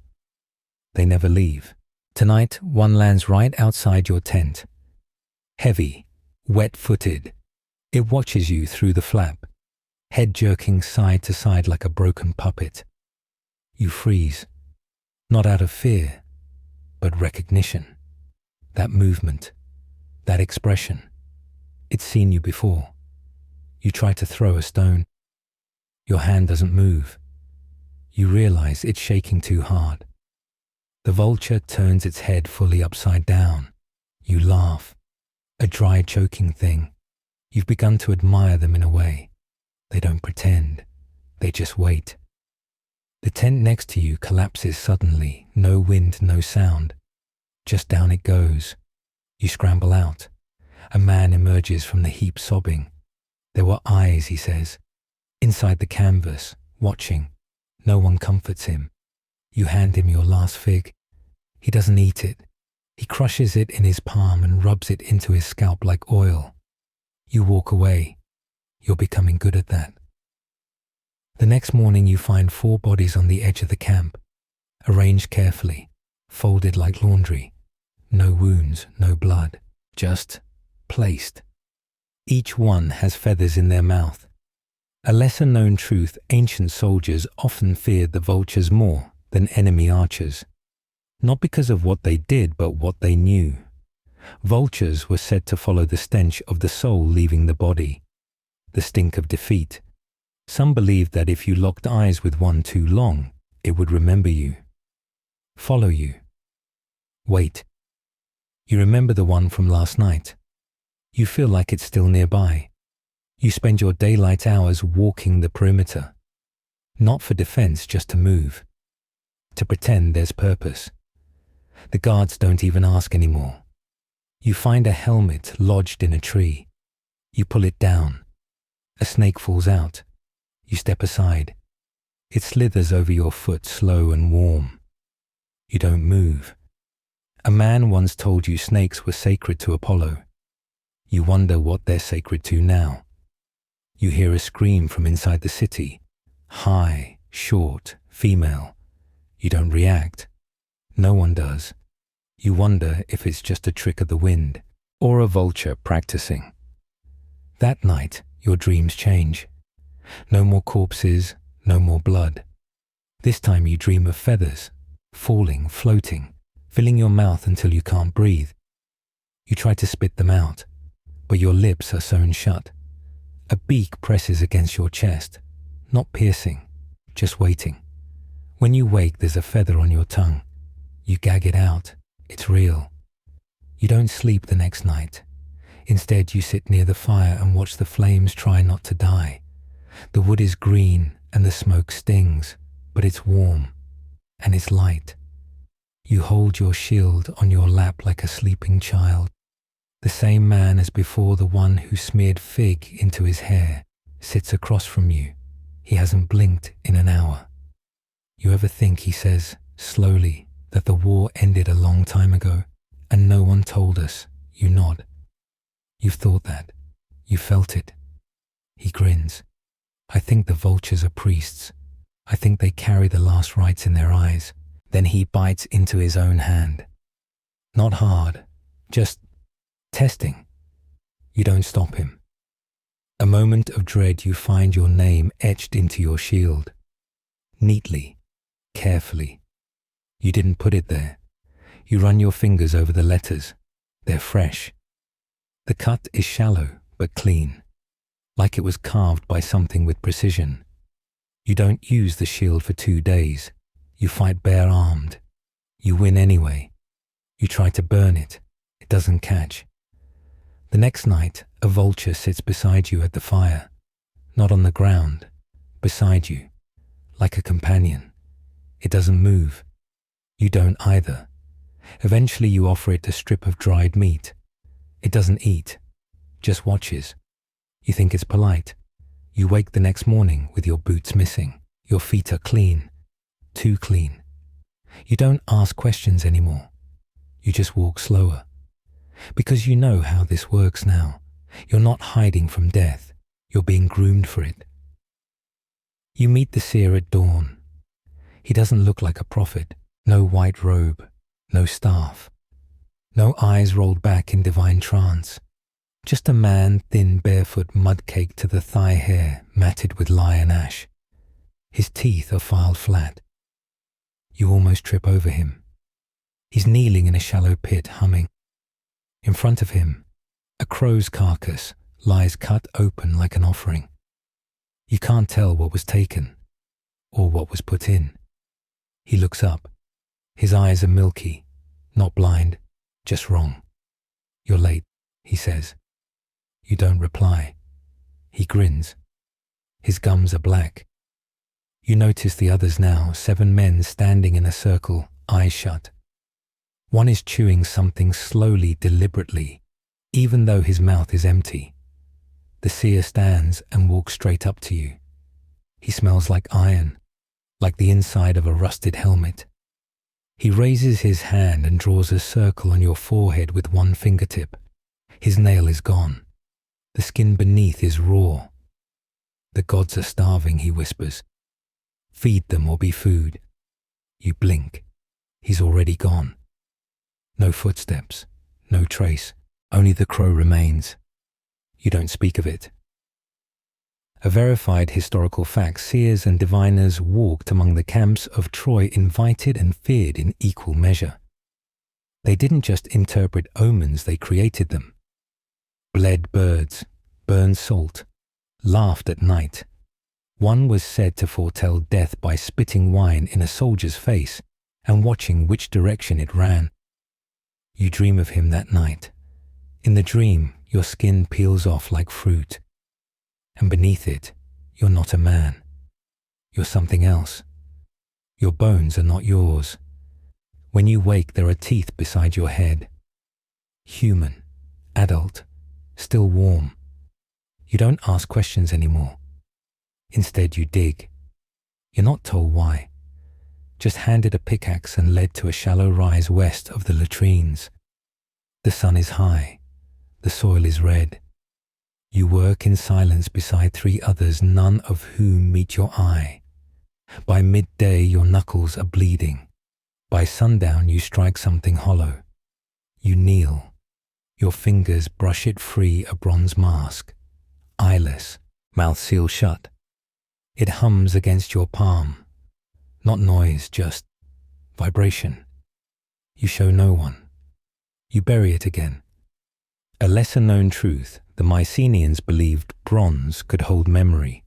They never leave. Tonight, one lands right outside your tent. Heavy, wet-footed. It watches you through the flap, head jerking side to side like a broken puppet. You freeze, not out of fear, but recognition. That movement, that expression. It's seen you before. You try to throw a stone. Your hand doesn't move. You realize it's shaking too hard. The vulture turns its head fully upside down. You laugh. A dry, choking thing. You've begun to admire them in a way. They don't pretend. They just wait. The tent next to you collapses suddenly. No wind, no sound. Just down it goes. You scramble out. A man emerges from the heap sobbing. There were eyes, he says, inside the canvas, watching. No one comforts him. You hand him your last fig. He doesn't eat it. He crushes it in his palm and rubs it into his scalp like oil. You walk away. You're becoming good at that. The next morning you find 4 bodies on the edge of the camp, arranged carefully, folded like laundry. No wounds, no blood, just placed. Each one has feathers in their mouth. A lesser-known truth, ancient soldiers often feared the vultures more than enemy archers. Not because of what they did, but what they knew. Vultures were said to follow the stench of the soul leaving the body, the stink of defeat. Some believed that if you locked eyes with one too long, it would remember you, follow you. Wait. You remember the one from last night. You feel like it's still nearby. You spend your daylight hours walking the perimeter, not for defense, just to move, to pretend there's purpose. The guards don't even ask anymore. You find a helmet lodged in a tree. You pull it down. A snake falls out. You step aside. It slithers over your foot, slow and warm. You don't move. A man once told you snakes were sacred to Apollo. You wonder what they're sacred to now. You hear a scream from inside the city. High, short, female. You don't react. No one does. You wonder if it's just a trick of the wind or a vulture practicing. That night, your dreams change. No more corpses, no more blood. This time you dream of feathers, falling, floating, filling your mouth until you can't breathe. You try to spit them out, but your lips are sewn shut. A beak presses against your chest, not piercing, just waiting. When you wake, there's a feather on your tongue. You gag it out. It's real. You don't sleep the next night. Instead, you sit near the fire and watch the flames try not to die. The wood is green and the smoke stings, but it's warm and it's light. You hold your shield on your lap like a sleeping child. The same man as before, the one who smeared fig into his hair, sits across from you. He hasn't blinked in an hour. You ever think, he says, slowly, that the war ended a long time ago, And no one told us. You nod. You've thought that. You felt it. He grins. I think the vultures are priests. I think they carry the last rites in their eyes. Then he bites into his own hand. Not hard, just testing. You don't stop him. A moment of dread, you find your name etched into your shield. Neatly, carefully. You didn't put it there. You run your fingers over the letters. They're fresh. The cut is shallow but clean, like it was carved by something with precision. You don't use the shield for 2 days. You fight bare-armed. You win anyway. You try to burn it. It doesn't catch. The next night, a vulture sits beside you at the fire, not on the ground, beside you, like a companion. It doesn't move. You don't either. Eventually you offer it a strip of dried meat. It doesn't eat, just watches. You think it's polite. You wake the next morning with your boots missing. Your feet are clean, too clean. You don't ask questions anymore. You just walk slower. Because you know how this works now. You're not hiding from death. You're being groomed for it. You meet the seer at dawn. He doesn't look like a prophet. No white robe, no staff. No eyes rolled back in divine trance. Just a man, thin, barefoot, mud-caked to the thigh hair, matted with lion ash. His teeth are filed flat. You almost trip over him. He's kneeling in a shallow pit, humming. In front of him, a crow's carcass lies cut open like an offering. You can't tell what was taken, or what was put in. He looks up. His eyes are milky, not blind, just wrong. You're late, he says. You don't reply. He grins. His gums are black. You notice the others now, 7 men standing in a circle, eyes shut. One is chewing something slowly, deliberately, even though his mouth is empty. The seer stands and walks straight up to you. He smells like iron, like the inside of a rusted helmet. He raises his hand and draws a circle on your forehead with one fingertip. His nail is gone. The skin beneath is raw. The gods are starving, he whispers. Feed them or be food. You blink. He's already gone. No footsteps, no trace, only the crow remains. You don't speak of it. A verified historical fact, seers and diviners walked among the camps of Troy, invited and feared in equal measure. They didn't just interpret omens, they created them. Bled birds, burned salt, laughed at night. One was said to foretell death by spitting wine in a soldier's face and watching which direction it ran. You dream of him that night. In the dream, your skin peels off like fruit. And beneath it, you're not a man. You're something else. Your bones are not yours. When you wake, there are teeth beside your head. Human, adult, still warm. You don't ask questions anymore. Instead, you dig. You're not told why. Just handed a pickaxe and led to a shallow rise west of the latrines. The sun is high. The soil is red. You work in silence beside 3 others, none of whom meet your eye. By midday, your knuckles are bleeding. By sundown, you strike something hollow. You kneel. Your fingers brush it free, a bronze mask. Eyeless, mouth sealed shut. It hums against your palm. Not noise, just vibration. You show no one. You bury it again. A lesser-known truth, the Mycenaeans believed bronze could hold memory,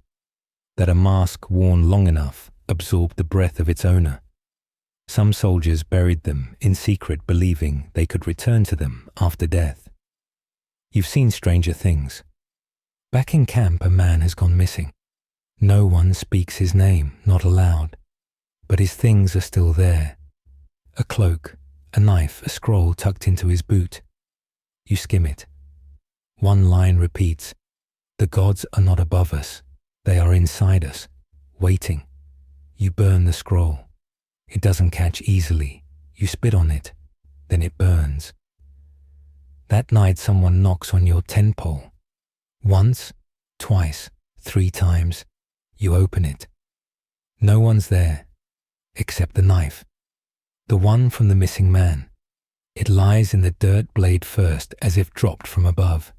that a mask worn long enough absorbed the breath of its owner. Some soldiers buried them in secret, believing they could return to them after death. You've seen stranger things. Back in camp, a man has gone missing. No one speaks his name, not aloud, but his things are still there. A cloak, a knife, a scroll tucked into his boot. You skim it. One line repeats, "The gods are not above us, they are inside us, waiting." You burn the scroll. It doesn't catch easily. You spit on it, then it burns. That night someone knocks on your tent pole. Once, twice, 3 times. You open it. No one's there, except the knife. The one from the missing man. It lies in the dirt blade first, as if dropped from above.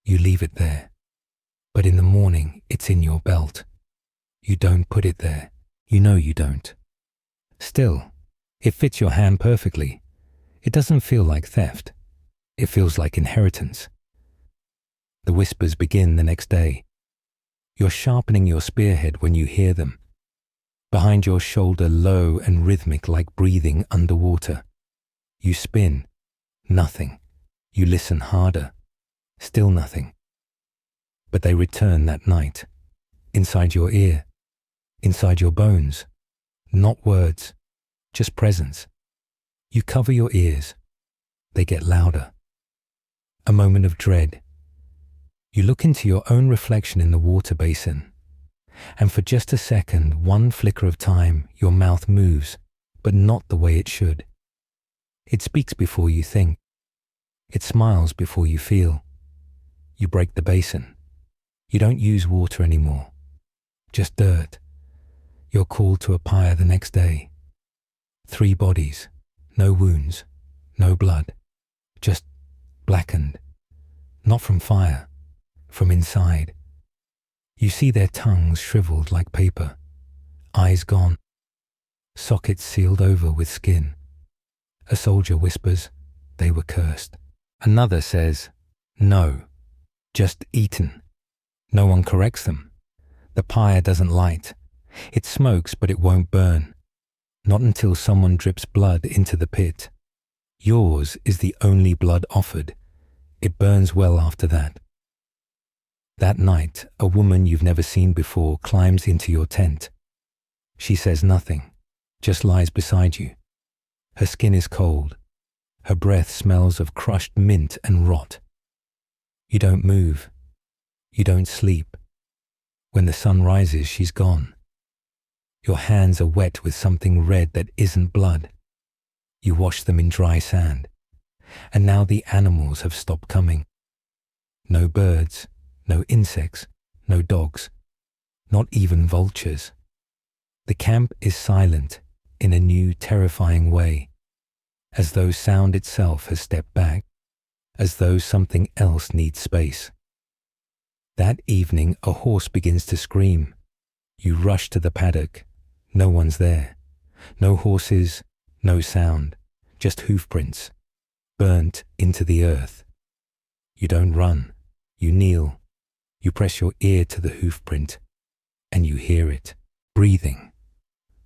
You leave it there. But in the morning, it's in your belt. You don't put it there. You know you don't. Still, it fits your hand perfectly. It doesn't feel like theft. It feels like inheritance. The whispers begin the next day. You're sharpening your spearhead when you hear them. Behind your shoulder, low and rhythmic like breathing underwater. You spin. Nothing. You listen harder. Still nothing. But they return that night. Inside your ear. Inside your bones. Not words. Just presence. You cover your ears. They get louder. A moment of dread. You look into your own reflection in the water basin. And for just a second, one flicker of time, your mouth moves, but not the way it should. It speaks before you think. It smiles before you feel. You break the basin. You don't use water anymore. Just dirt. You're called to a pyre the next day. 3 bodies. No wounds. No blood. Just blackened. Not from fire. From inside. You see their tongues shriveled like paper. Eyes gone. Sockets sealed over with skin. A soldier whispers, they were cursed. Another says, no. Just eaten. No one corrects them. The pyre doesn't light. It smokes, but it won't burn. Not until someone drips blood into the pit. Yours is the only blood offered. It burns well after that. That night, a woman you've never seen before climbs into your tent. She says nothing, just lies beside you. Her skin is cold. Her breath smells of crushed mint and rot. You don't move. You don't sleep. When the sun rises, she's gone. Your hands are wet with something red that isn't blood. You wash them in dry sand. And now the animals have stopped coming. No birds, no insects, no dogs, not even vultures. The camp is silent in a new, terrifying way, as though sound itself has stepped back, as though something else needs space. That evening, a horse begins to scream. You rush to the paddock. No one's there. No horses, no sound, just hoof prints, burnt into the earth. You don't run. You kneel. You press your ear to the hoof print, and you hear it, breathing.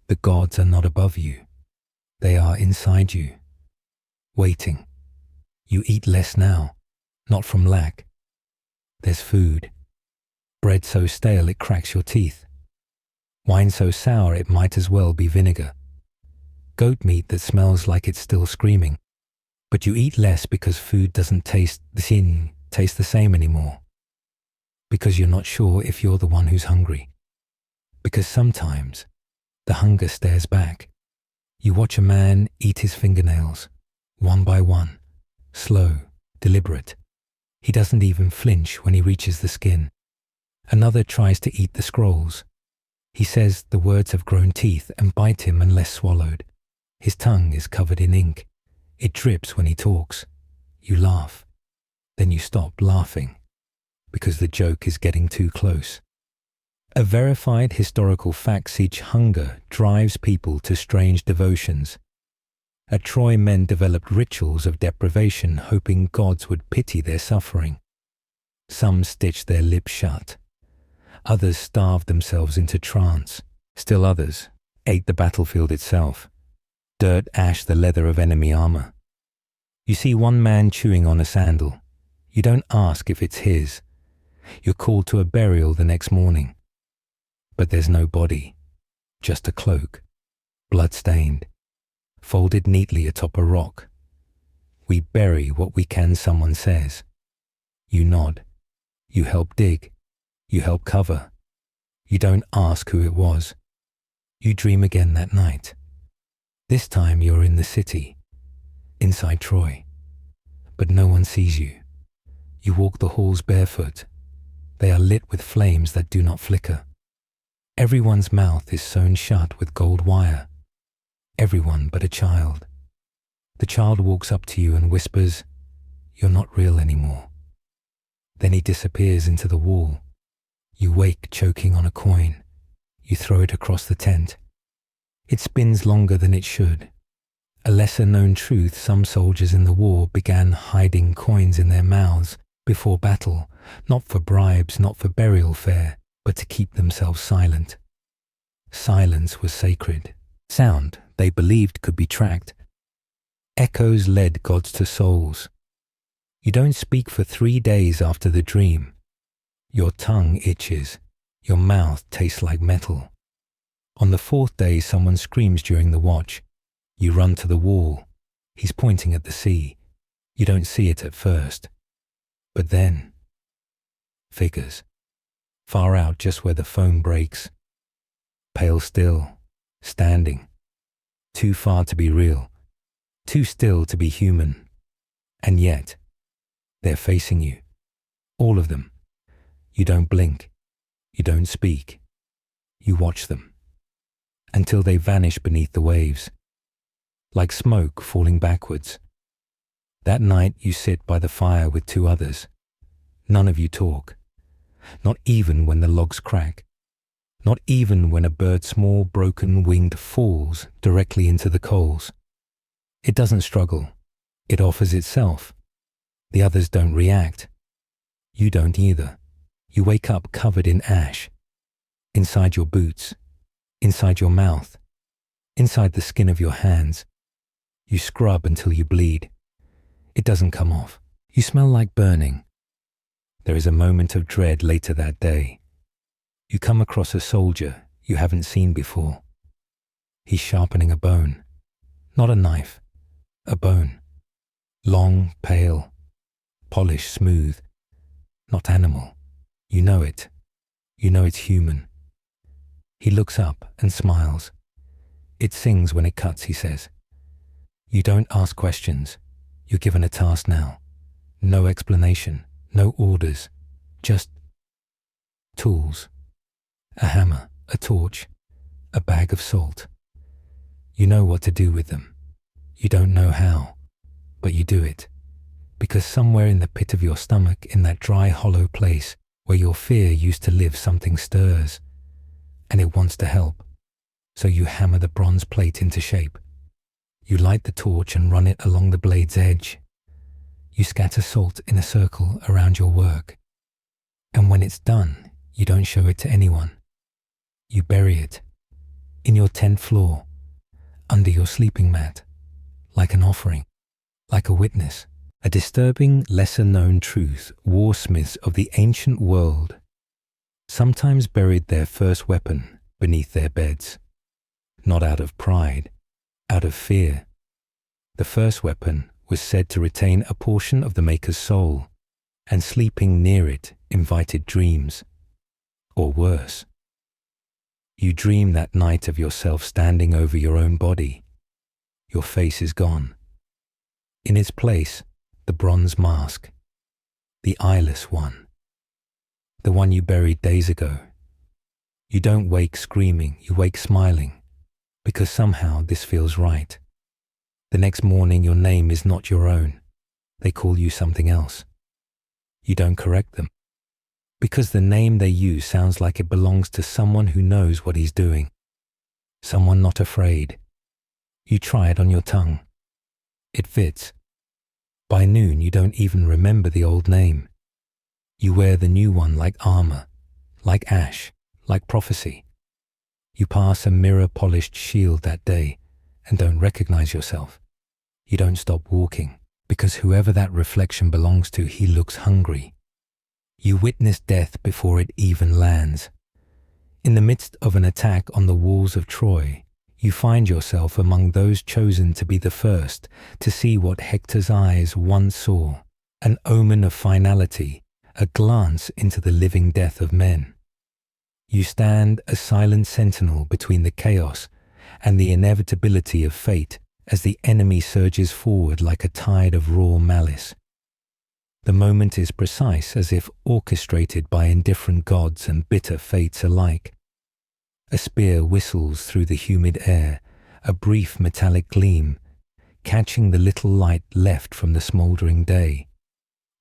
The gods are not above you. They are inside you, waiting. You eat less now, not from lack. There's food. Bread so stale it cracks your teeth. Wine so sour it might as well be vinegar. Goat meat that smells like it's still screaming. But you eat less because food doesn't taste the same anymore. Because you're not sure if you're the one who's hungry. Because sometimes the hunger stares back. You watch a man eat his fingernails, one by one, slow, deliberate. He doesn't even flinch when he reaches the skin. Another tries to eat the scrolls. He says the words have grown teeth and bite him unless swallowed. His tongue is covered in ink. It drips when he talks. You laugh. Then you stop laughing, because the joke is getting too close. A verified historical fact, siege hunger drives people to strange devotions. At Troy, men developed rituals of deprivation, hoping gods would pity their suffering. Some stitched their lips shut. Others starved themselves into trance. Still others ate the battlefield itself. Dirt ashed the leather of enemy armor. You see one man chewing on a sandal. You don't ask if it's his. You're called to a burial the next morning. But there's no body, just a cloak, blood-stained, folded neatly atop a rock. We bury what we can, someone says. You nod. You help dig. You help cover. You don't ask who it was. You dream again that night. This time you're in the city, inside Troy. but no one sees you. You walk the halls barefoot. They are lit with flames that do not flicker. Everyone's mouth is sewn shut with gold wire. Everyone but a child. The child walks up to you and whispers, "You're not real anymore." Then he disappears into the wall. You wake choking on a coin. You throw it across the tent. It spins longer than it should. A lesser-known truth: some soldiers in the war began hiding coins in their mouths before battle, not for bribes, not for burial fare, but to keep themselves silent. Silence was sacred. Sound, they believed, could be tracked. Echoes led gods to souls. You don't speak for 3 days after the dream. Your tongue itches. Your mouth tastes like metal. On the 4th day, someone screams during the watch. You run to the wall. He's pointing at the sea. You don't see it at first. But then, figures. Far out, just where the foam breaks. Pale still, standing. Too far to be real. Too still to be human. And yet, they're facing you. All of them. You don't blink. You don't speak. You watch them. Until they vanish beneath the waves. Like smoke falling backwards. That night you sit by the fire with 2 others. None of you talk. Not even when the logs crack. Not even when a bird small broken winged falls directly into the coals. It doesn't struggle. It offers itself. The others don't react. You don't either. You wake up covered in ash. Inside your boots. Inside your mouth. Inside the skin of your hands. You scrub until you bleed. It doesn't come off. You smell like burning. There is a moment of dread later that day. You come across a soldier you haven't seen before. He's sharpening a bone. Not a knife. A bone. Long, pale. Polished, smooth. Not animal. You know it. You know it's human. He looks up and smiles. It sings when it cuts, he says. You don't ask questions. You're given a task now. No explanation. No orders. Just tools. A hammer, a torch, a bag of salt. You know what to do with them. You don't know how, but you do it. Because somewhere in the pit of your stomach, in that dry, hollow place where your fear used to live, something stirs, and it wants to help. So you hammer the bronze plate into shape. You light the torch and run it along the blade's edge. You scatter salt in a circle around your work. And when it's done, you don't show it to anyone. You bury it in your tent floor, under your sleeping mat, like an offering, like a witness. A disturbing, lesser-known truth warsmiths of the ancient world sometimes buried their first weapon beneath their beds, not out of pride, out of fear. The first weapon was said to retain a portion of the maker's soul, and sleeping near it invited dreams, or worse. You dream that night of yourself standing over your own body. Your face is gone. In its place, the bronze mask, the eyeless one, the one you buried days ago. You don't wake screaming, you wake smiling, because somehow this feels right. The next morning your name is not your own. They call you something else. You don't correct them, because the name they use sounds like it belongs to someone who knows what he's doing, someone not afraid. You try it on your tongue. It fits. By noon, you don't even remember the old name. You wear the new one like armor, like ash, like prophecy. You pass a mirror-polished shield that day and don't recognize yourself. You don't stop walking, because whoever that reflection belongs to, he looks hungry. You witness death before it even lands. In the midst of an attack on the walls of Troy, you find yourself among those chosen to be the first to see what Hector's eyes once saw, an omen of finality, a glance into the living death of men. You stand a silent sentinel between the chaos and the inevitability of fate as the enemy surges forward like a tide of raw malice, The moment is precise, as if orchestrated by indifferent gods and bitter fates alike. A spear whistles through the humid air, a brief metallic gleam, catching the little light left from the smouldering day.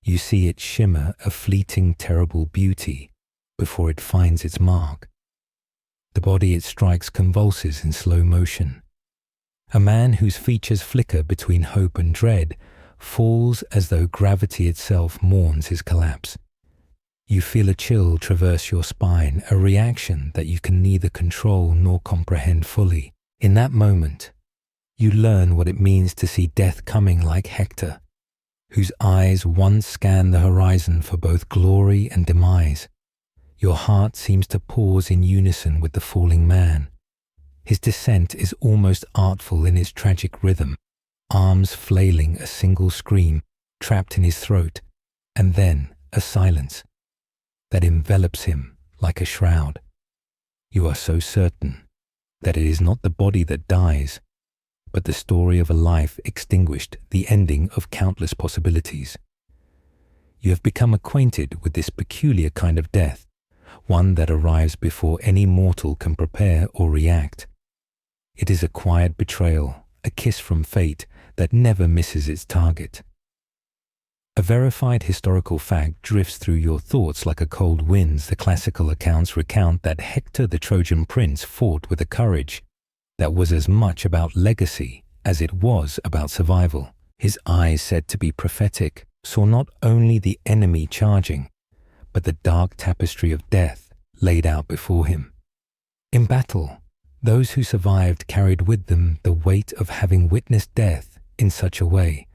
You see it shimmer a fleeting, terrible beauty before it finds its mark. The body it strikes convulses in slow motion. A man whose features flicker between hope and dread falls as though gravity itself mourns his collapse. You feel a chill traverse your spine, a reaction that you can neither control nor comprehend fully. In that moment, you learn what it means to see death coming like Hector, whose eyes once scanned the horizon for both glory and demise. Your heart seems to pause in unison with the falling man. His descent is almost artful in its tragic rhythm, arms flailing a single scream trapped in his throat, and then a silence that envelops him like a shroud. You are so certain that it is not the body that dies, but the story of a life extinguished, the ending of countless possibilities. You have become acquainted with this peculiar kind of death, one that arrives before any mortal can prepare or react. It is a quiet betrayal, a kiss from fate that never misses its target. A verified historical fact drifts through your thoughts like a cold wind. The classical accounts recount that Hector the Trojan prince fought with a courage that was as much about legacy as it was about survival. His eyes, said to be prophetic, saw not only the enemy charging, but the dark tapestry of death laid out before him. In battle, those who survived carried with them the weight of having witnessed death in such a way,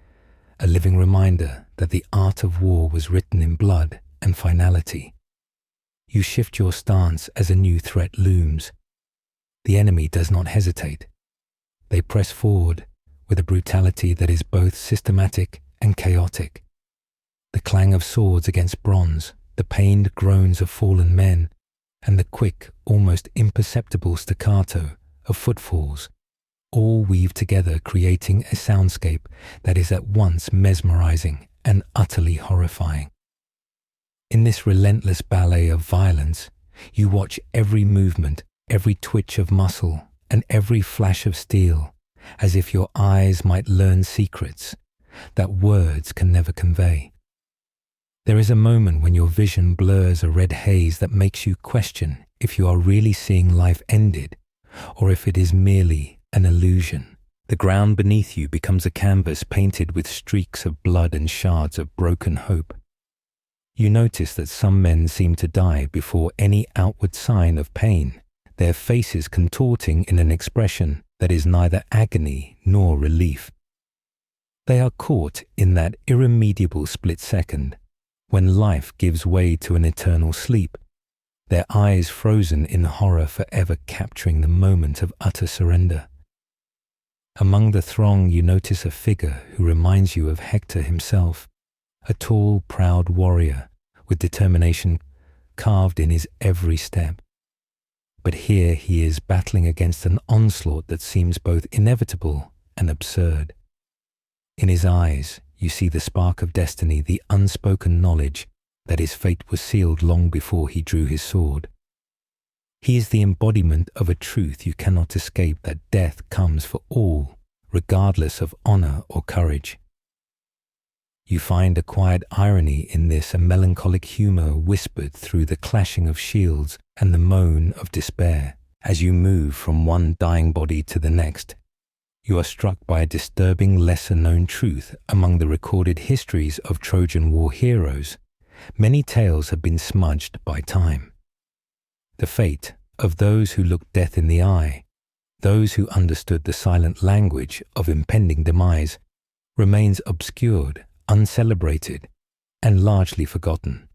a living reminder that the art of war was written in blood and finality. You shift your stance as a new threat looms. The enemy does not hesitate. They press forward with a brutality that is both systematic and chaotic. The clang of swords against bronze, the pained groans of fallen men, and the quick, almost imperceptible staccato of footfalls all weave together, creating a soundscape that is at once mesmerizing and utterly horrifying. In this relentless ballet of violence, you watch every movement, every twitch of muscle, and every flash of steel, as if your eyes might learn secrets that words can never convey. There is a moment when your vision blurs a red haze that makes you question if you are really seeing life ended, or if it is merely an illusion. The ground beneath you becomes a canvas painted with streaks of blood and shards of broken hope. You notice that some men seem to die before any outward sign of pain, their faces contorting in an expression that is neither agony nor relief. They are caught in that irremediable split second when life gives way to an eternal sleep, their eyes frozen in horror, forever capturing the moment of utter surrender. Among the throng you notice a figure who reminds you of Hector himself, a tall, proud warrior with determination carved in his every step. But here he is battling against an onslaught that seems both inevitable and absurd. In his eyes you see the spark of destiny, the unspoken knowledge that his fate was sealed long before he drew his sword. He is the embodiment of a truth you cannot escape, that death comes for all, regardless of honor or courage. You find a quiet irony in this, a melancholic humor whispered through the clashing of shields and the moan of despair. As you move from one dying body to the next, you are struck by a disturbing lesser-known truth. Among the recorded histories of Trojan War heroes, many tales have been smudged by time. The fate of those who looked death in the eye, those who understood the silent language of impending demise, remains obscured, uncelebrated, and largely forgotten.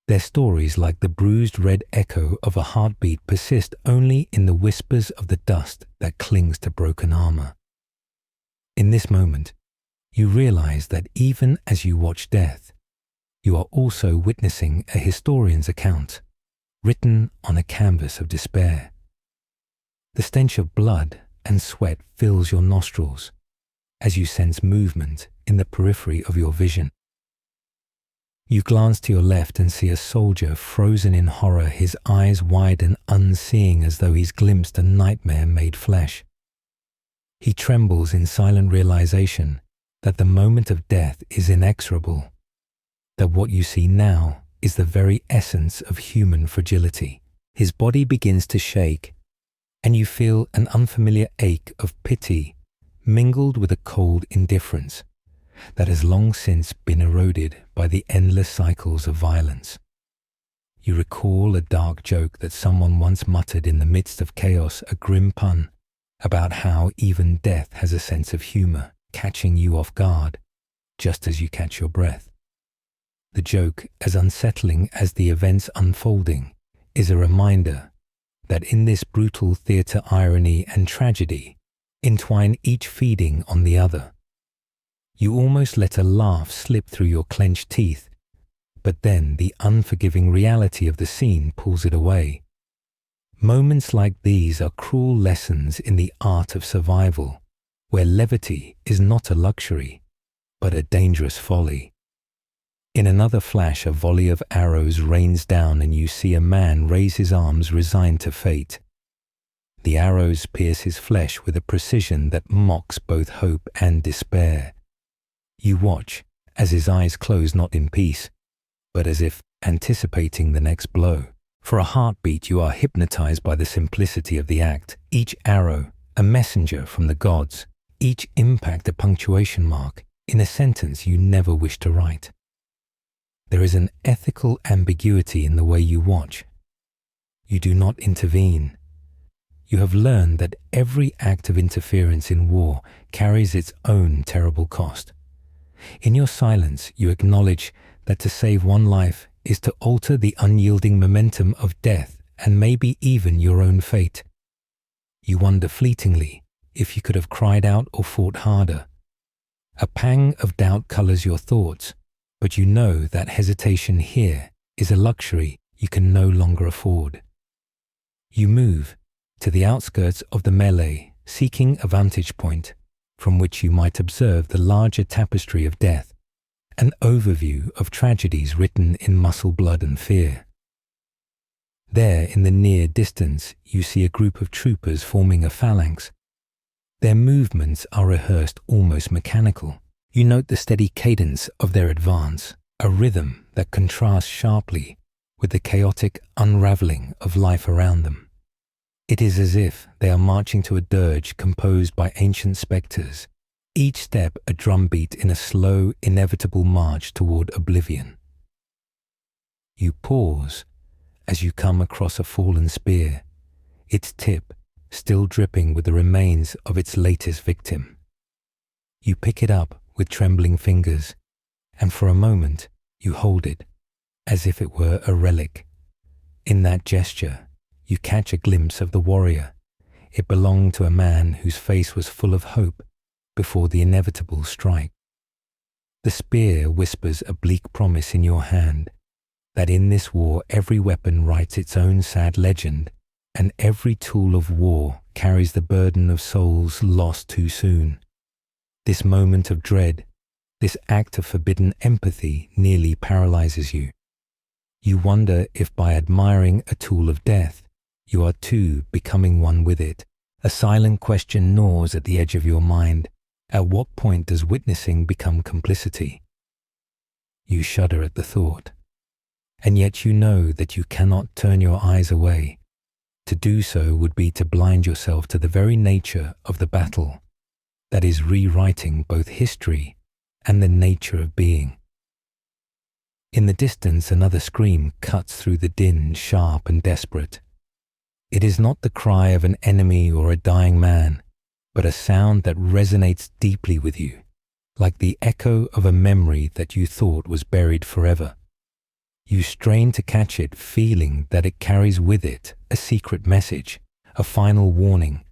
Their stories, like the bruised red echo of a heartbeat, persist only in the whispers of the dust that clings to broken armor. In this moment, you realize that even as you watch death, you are also witnessing a historian's account, written on a canvas of despair. The stench of blood and sweat fills your nostrils as you sense movement in the periphery of your vision. You glance to your left and see a soldier frozen in horror, his eyes wide and unseeing as though he's glimpsed a nightmare made flesh. He trembles in silent realization that the moment of death is inexorable, that what you see now is the very essence of human fragility. His body begins to shake, and you feel an unfamiliar ache of pity mingled with a cold indifference that has long since been eroded by the endless cycles of violence. You recall a dark joke that someone once muttered in the midst of chaos, a grim pun about how even death has a sense of humor, catching you off guard just as you catch your breath. The joke, as unsettling as the events unfolding, is a reminder that in this brutal theatre irony and tragedy entwine, each feeding on the other. You almost let a laugh slip through your clenched teeth, but then the unforgiving reality of the scene pulls it away. Moments like these are cruel lessons in the art of survival, where levity is not a luxury, but a dangerous folly. In another flash, a volley of arrows rains down and you see a man raise his arms resigned to fate. The arrows pierce his flesh with a precision that mocks both hope and despair. You watch as his eyes close, not in peace, but as if anticipating the next blow. For a heartbeat, you are hypnotized by the simplicity of the act. Each arrow, a messenger from the gods. Each impact, a punctuation mark in a sentence you never wish to write. There is an ethical ambiguity in the way you watch. You do not intervene. You have learned that every act of interference in war carries its own terrible cost. In your silence, you acknowledge that to save one life is to alter the unyielding momentum of death and maybe even your own fate. You wonder fleetingly if you could have cried out or fought harder. A pang of doubt colors your thoughts, but you know that hesitation here is a luxury you can no longer afford. You move to the outskirts of the melee, seeking a vantage point from which you might observe the larger tapestry of death, an overview of tragedies written in muscle, blood and fear. There, in the near distance, you see a group of troopers forming a phalanx. Their movements are rehearsed, almost mechanical. You note the steady cadence of their advance, a rhythm that contrasts sharply with the chaotic unraveling of life around them. It is as if they are marching to a dirge composed by ancient spectres, each step a drumbeat in a slow, inevitable march toward oblivion. You pause as you come across a fallen spear, its tip still dripping with the remains of its latest victim. You pick it up with trembling fingers, and for a moment you hold it as if it were a relic. In that gesture, you catch a glimpse of the warrior. It belonged to a man whose face was full of hope before the inevitable strike. The spear whispers a bleak promise in your hand that in this war every weapon writes its own sad legend, and every tool of war carries the burden of souls lost too soon. This moment of dread, this act of forbidden empathy nearly paralyzes you. You wonder if by admiring a tool of death, you are too becoming one with it. A silent question gnaws at the edge of your mind. At what point does witnessing become complicity? You shudder at the thought, and yet you know that you cannot turn your eyes away. To do so would be to blind yourself to the very nature of the battle that is rewriting both history and the nature of being. In the distance, another scream cuts through the din, sharp and desperate. It is not the cry of an enemy or a dying man, but a sound that resonates deeply with you, like the echo of a memory that you thought was buried forever. You strain to catch it, feeling that it carries with it a secret message, a final warning,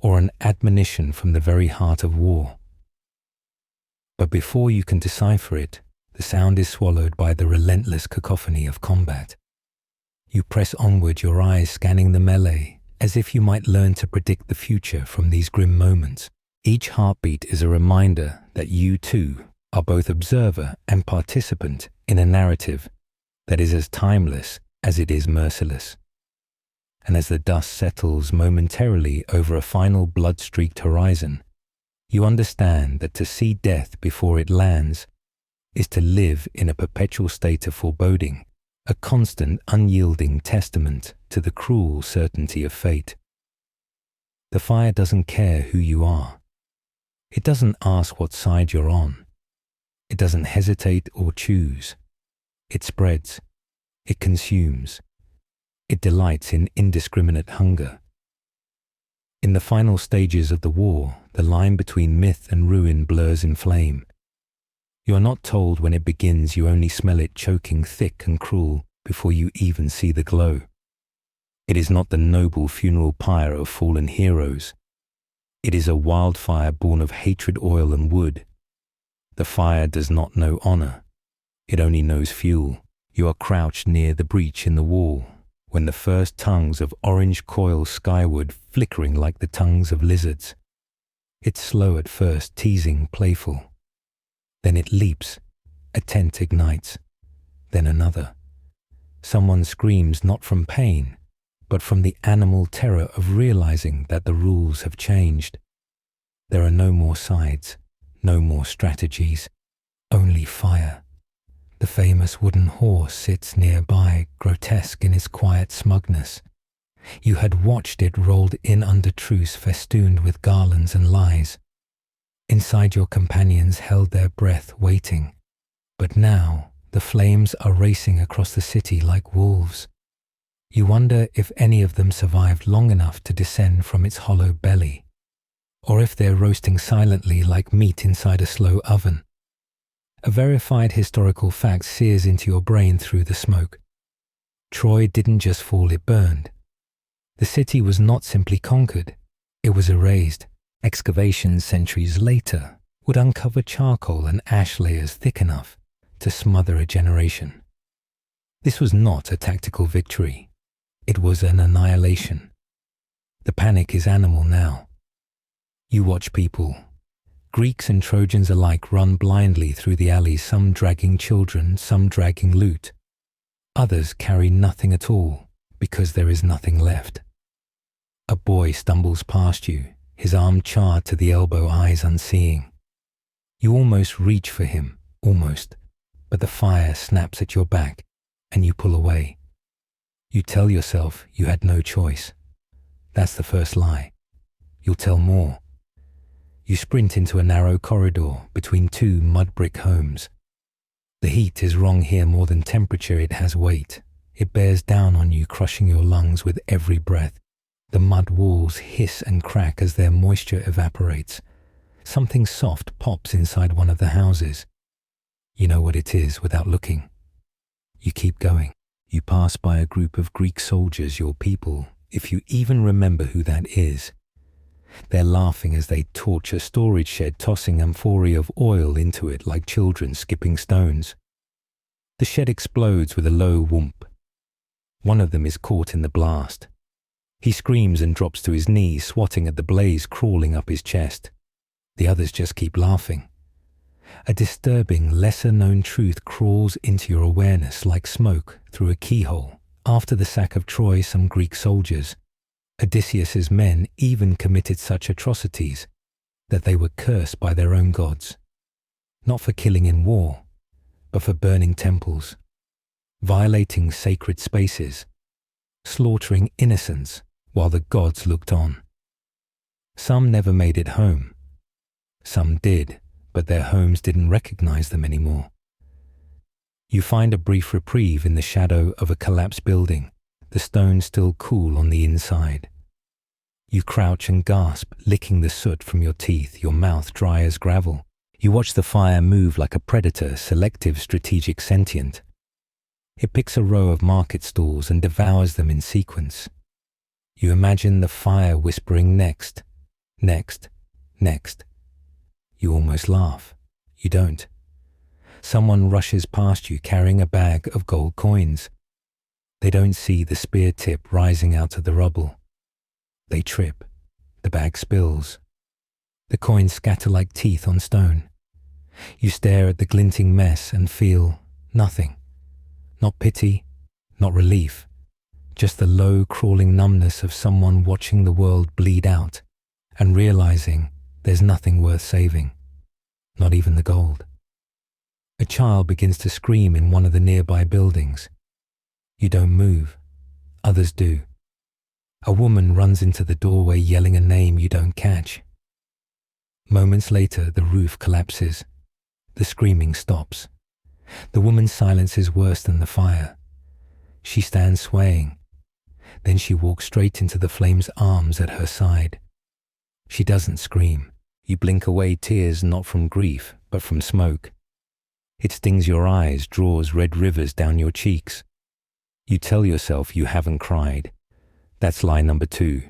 or an admonition from the very heart of war. But before you can decipher it, the sound is swallowed by the relentless cacophony of combat. You press onward, your eyes scanning the melee, as if you might learn to predict the future from these grim moments. Each heartbeat is a reminder that you too are both observer and participant in a narrative that is as timeless as it is merciless. And as the dust settles momentarily over a final blood-streaked horizon, you understand that to see death before it lands is to live in a perpetual state of foreboding, a constant, unyielding testament to the cruel certainty of fate. The fire doesn't care who you are. It doesn't ask what side you're on. It doesn't hesitate or choose. It spreads. It consumes. It delights in indiscriminate hunger. In the final stages of the war, the line between myth and ruin blurs in flame. You are not told when it begins, you only smell it choking thick and cruel before you even see the glow. It is not the noble funeral pyre of fallen heroes. It is a wildfire born of hatred, oil and wood. The fire does not know honor. It only knows fuel. You are crouched near the breach in the wall when the first tongues of orange coil skyward, flickering like the tongues of lizards. It's slow at first, teasing, playful. Then it leaps. A tent ignites. Then another. Someone screams not from pain, but from the animal terror of realizing that the rules have changed. There are no more sides, no more strategies, only fire. The famous wooden horse sits nearby, grotesque in its quiet smugness. You had watched it rolled in under truce, festooned with garlands and lies. Inside your companions held their breath, waiting. But now the flames are racing across the city like wolves. You wonder if any of them survived long enough to descend from its hollow belly, or if they're roasting silently like meat inside a slow oven. A verified historical fact sears into your brain through the smoke. Troy didn't just fall, it burned. The city was not simply conquered, it was erased. Excavations centuries later would uncover charcoal and ash layers thick enough to smother a generation. This was not a tactical victory. It was an annihilation. The panic is animal now. You watch people, Greeks and Trojans alike, run blindly through the alleys, some dragging children, some dragging loot. Others carry nothing at all because there is nothing left. A boy stumbles past you, his arm charred to the elbow, eyes unseeing. You almost reach for him, almost, but the fire snaps at your back and you pull away. You tell yourself you had no choice. That's the first lie. You'll tell more. You sprint into a narrow corridor between two mud brick homes. The heat is wrong here more than temperature, it has weight. It bears down on you, crushing your lungs with every breath. The mud walls hiss and crack as their moisture evaporates. Something soft pops inside one of the houses. You know what it is without looking. You keep going. You pass by a group of Greek soldiers, your people, if you even remember who that is. They're laughing as they torch a storage shed, tossing amphorae of oil into it like children skipping stones. The shed explodes with a low whoomp. One of them is caught in the blast. He screams and drops to his knees, swatting at the blaze crawling up his chest. The others just keep laughing. A disturbing, lesser-known truth crawls into your awareness like smoke through a keyhole. After the sack of Troy, some Greek soldiers, Odysseus's men, even committed such atrocities that they were cursed by their own gods, not for killing in war, but for burning temples, violating sacred spaces, slaughtering innocents while the gods looked on. Some never made it home. Some did, but their homes didn't recognize them anymore. You find a brief reprieve in the shadow of a collapsed building, the stones still cool on the inside. You crouch and gasp, licking the soot from your teeth, your mouth dry as gravel. You watch the fire move like a predator, selective, strategic, sentient. It picks a row of market stalls and devours them in sequence. You imagine the fire whispering next, next, next. You almost laugh. You don't. Someone rushes past you carrying a bag of gold coins. They don't see the spear tip rising out of the rubble. They trip. The bag spills. The coins scatter like teeth on stone. You stare at the glinting mess and feel Nothing. Not pity, not relief. Just the low, crawling numbness of someone watching the world bleed out and realizing there's nothing worth saving, not even the gold. A child begins to scream in one of the nearby buildings. You don't move. Others do. A woman runs into the doorway yelling a name you don't catch. Moments later, the roof collapses. The screaming stops. The woman's silence is worse than the fire. She stands swaying. Then she walks straight into the flame's arms at her side. She doesn't scream. You blink away tears not from grief, but from smoke. It stings your eyes, draws red rivers down your cheeks. You tell yourself you haven't cried. That's lie number 2.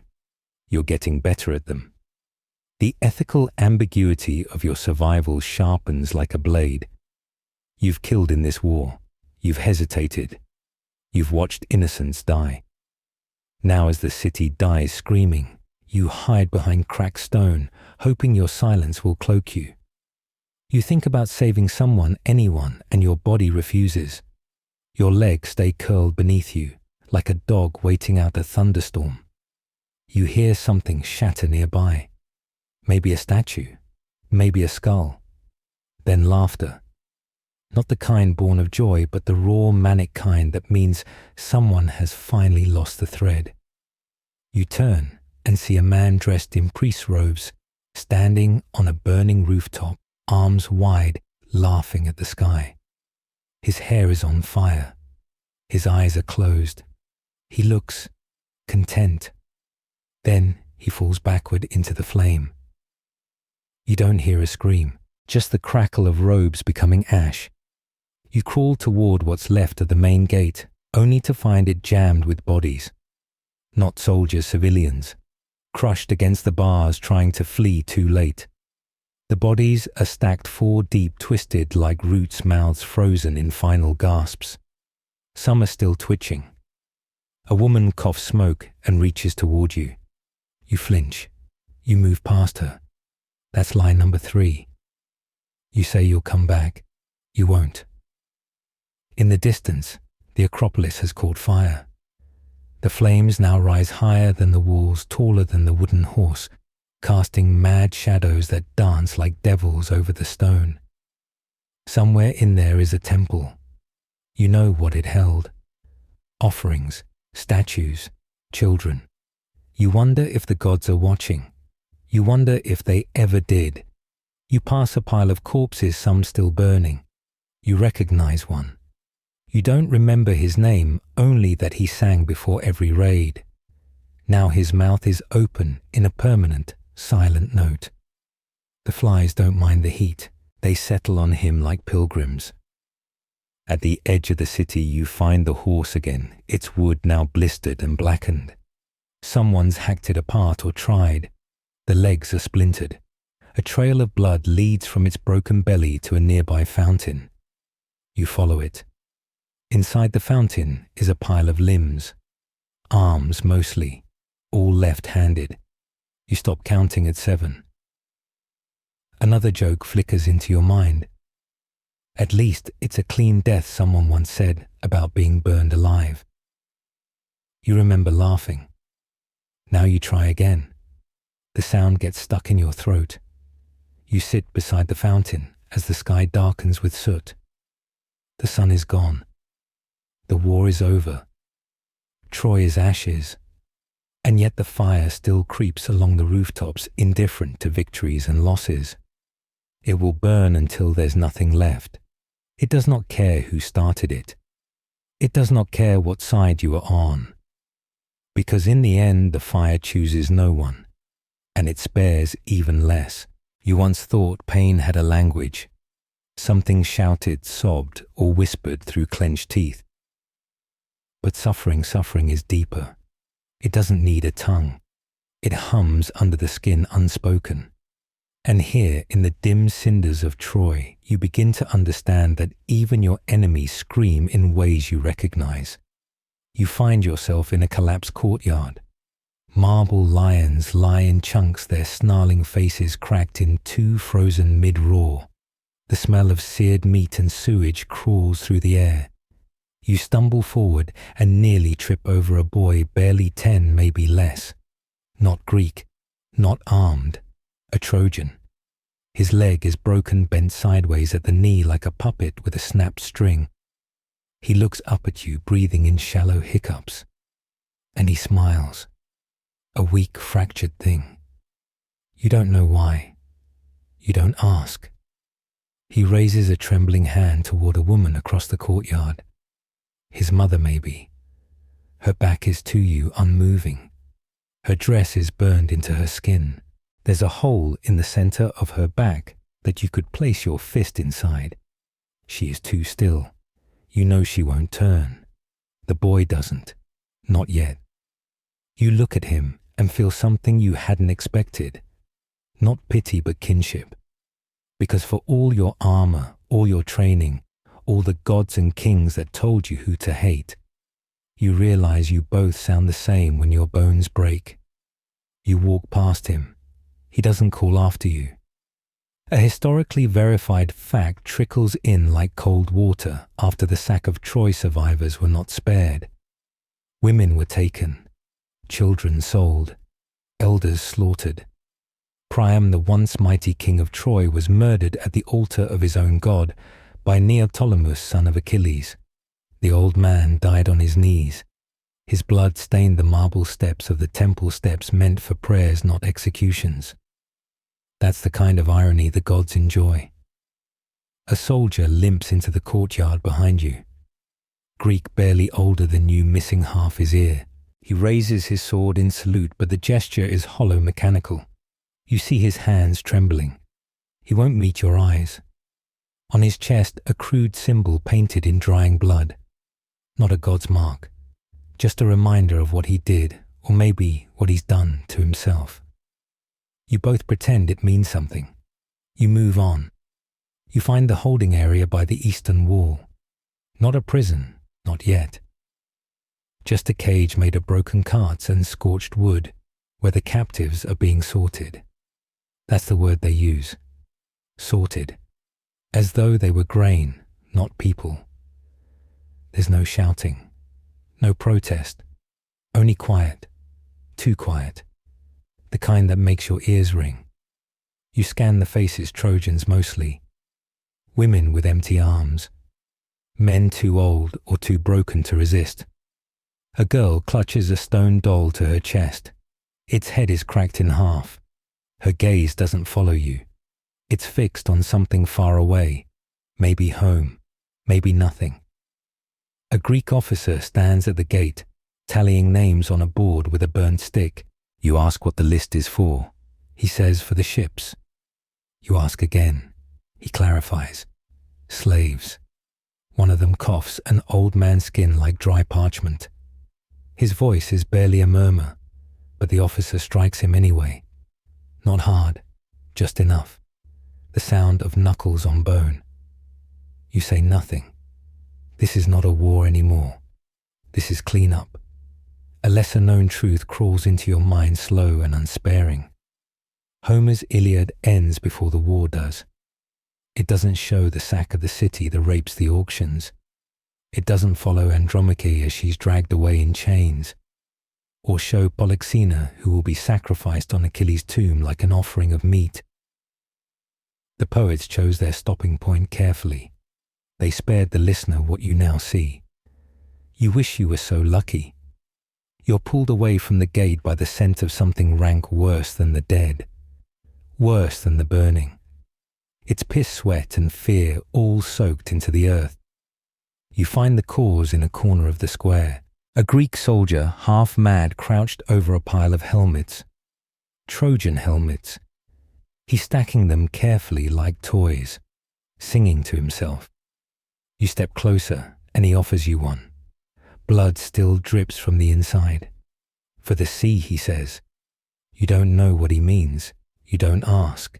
You're getting better at them. The ethical ambiguity of your survival sharpens like a blade. You've killed in this war. You've hesitated. You've watched innocents die. Now as the city dies screaming, you hide behind cracked stone, hoping your silence will cloak you. You think about saving someone, anyone, and your body refuses. Your legs stay curled beneath you, like a dog waiting out a thunderstorm. You hear something shatter nearby. Maybe a statue, maybe a skull. Then laughter. Not the kind born of joy, but the raw, manic kind that means someone has finally lost the thread. You turn and see a man dressed in priest's robes, standing on a burning rooftop, arms wide, laughing at the sky. His hair is on fire. His eyes are closed. He looks content. Then he falls backward into the flame. You don't hear a scream, just the crackle of robes becoming ash. You crawl toward what's left of the main gate, only to find it jammed with bodies. Not soldiers, civilians, crushed against the bars trying to flee too late. The bodies are stacked 4 deep, twisted like roots, mouths frozen in final gasps. Some are still twitching. A woman coughs smoke and reaches toward you. You flinch. You move past her. That's lie number 3. You say you'll come back. You won't. In the distance, the Acropolis has caught fire. The flames now rise higher than the walls, taller than the wooden horse, casting mad shadows that dance like devils over the stone. Somewhere in there is a temple. You know what it held. Offerings, statues, children. You wonder if the gods are watching. You wonder if they ever did. You pass a pile of corpses, some still burning. You recognize one. You don't remember his name, only that he sang before every raid. Now his mouth is open in a permanent, silent note. The flies don't mind the heat. They settle on him like pilgrims. At the edge of the city you find the horse again, its wood now blistered and blackened. Someone's hacked it apart or tried. The legs are splintered. A trail of blood leads from its broken belly to a nearby fountain. You follow it. Inside the fountain is a pile of limbs. Arms mostly, all left-handed. You stop counting at 7. Another joke flickers into your mind. At least it's a clean death, someone once said about being burned alive. You remember laughing. Now you try again. The sound gets stuck in your throat. You sit beside the fountain as the sky darkens with soot. The sun is gone. The war is over. Troy is ashes. And yet the fire still creeps along the rooftops, indifferent to victories and losses. It will burn until there's nothing left. It does not care who started it. It does not care what side you are on. Because in the end, the fire chooses no one, and it spares even less. You once thought pain had a language. Something shouted, sobbed, or whispered through clenched teeth. But suffering is deeper. It doesn't need a tongue. It hums under the skin unspoken. And here, in the dim cinders of Troy, you begin to understand that even your enemies scream in ways you recognize. You find yourself in a collapsed courtyard. Marble lions lie in chunks, their snarling faces cracked in 2 frozen mid-roar. The smell of seared meat and sewage crawls through the air. You stumble forward and nearly trip over a boy barely 10, maybe less. Not Greek, not armed, a Trojan. His leg is broken, bent sideways at the knee like a puppet with a snapped string. He looks up at you, breathing in shallow hiccups. And he smiles. A weak, fractured thing. You don't know why. You don't ask. He raises a trembling hand toward a woman across the courtyard. His mother, maybe. Her back is to you, unmoving. Her dress is burned into her skin. There's a hole in the center of her back that you could place your fist inside. She is too still. You know she won't turn. The boy doesn't. Not yet. You look at him and feel something you hadn't expected. Not pity, but kinship. Because for all your armor, all your training, all the gods and kings that told you who to hate, you realize you both sound the same when your bones break. You walk past him. He doesn't call after you. A historically verified fact trickles in like cold water after the sack of Troy survivors were not spared. Women were taken, children sold, elders slaughtered. Priam, the once mighty king of Troy, was murdered at the altar of his own god by Neoptolemus, son of Achilles. The old man died on his knees. His blood stained the marble steps of the temple steps meant for prayers, not executions. That's the kind of irony the gods enjoy. A soldier limps into the courtyard behind you. Greek barely older than you, missing half his ear. He raises his sword in salute, but the gesture is hollow, mechanical. You see his hands trembling. He won't meet your eyes. On his chest, a crude symbol painted in drying blood. Not a god's mark. Just a reminder of what he did, or maybe what he's done to himself. You both pretend it means something. You move on. You find the holding area by the eastern wall. Not a prison, not yet. Just a cage made of broken carts and scorched wood, where the captives are being sorted. That's the word they use. Sorted. As though they were grain, not people. There's no shouting. No protest. Only quiet. Too quiet. The kind that makes your ears ring. You scan the faces, Trojans mostly. Women with empty arms. Men too old or too broken to resist. A girl clutches a stone doll to her chest. Its head is cracked in half. Her gaze doesn't follow you. It's fixed on something far away. Maybe home. Maybe nothing. A Greek officer stands at the gate, tallying names on a board with a burnt stick. You ask what the list is for. He says for the ships. You ask again. He clarifies. Slaves. One of them coughs, an old man's skin like dry parchment. His voice is barely a murmur, but the officer strikes him anyway. Not hard, just enough. The sound of knuckles on bone. You say nothing. This is not a war anymore. This is cleanup. A lesser-known truth crawls into your mind, slow and unsparing. Homer's Iliad ends before the war does. It doesn't show the sack of the city, the rapes, the auctions. It doesn't follow Andromache as she's dragged away in chains, or show Polyxena who will be sacrificed on Achilles' tomb like an offering of meat. The poets chose their stopping point carefully. They spared the listener what you now see. You wish you were so lucky. You're pulled away from the gate by the scent of something rank worse than the dead, worse than the burning. It's piss, sweat and fear all soaked into the earth. You find the cause in a corner of the square. A Greek soldier, half mad, crouched over a pile of helmets. Trojan helmets. He's stacking them carefully like toys, singing to himself. You step closer and he offers you one. Blood still drips from the inside. For the sea, he says. You don't know what he means. You don't ask.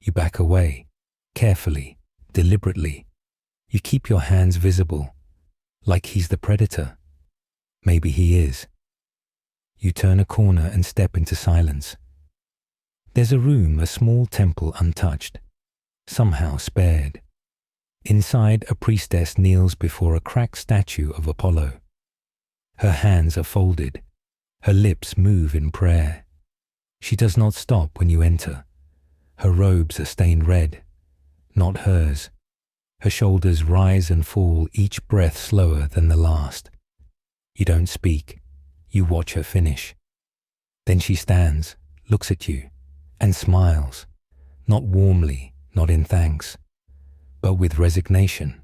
You back away, carefully, deliberately. You keep your hands visible, like he's the predator. Maybe he is. You turn a corner and step into silence. There's a room, a small temple untouched. somehow spared. Inside, a priestess kneels before a cracked statue of Apollo. Her hands are folded. Her lips move in prayer. She does not stop when you enter. Her robes are stained red, not hers. Her shoulders rise and fall, each breath slower than the last. You don't speak. You watch her finish. Then she stands, looks at you, and smiles, not warmly, not in thanks, but with resignation,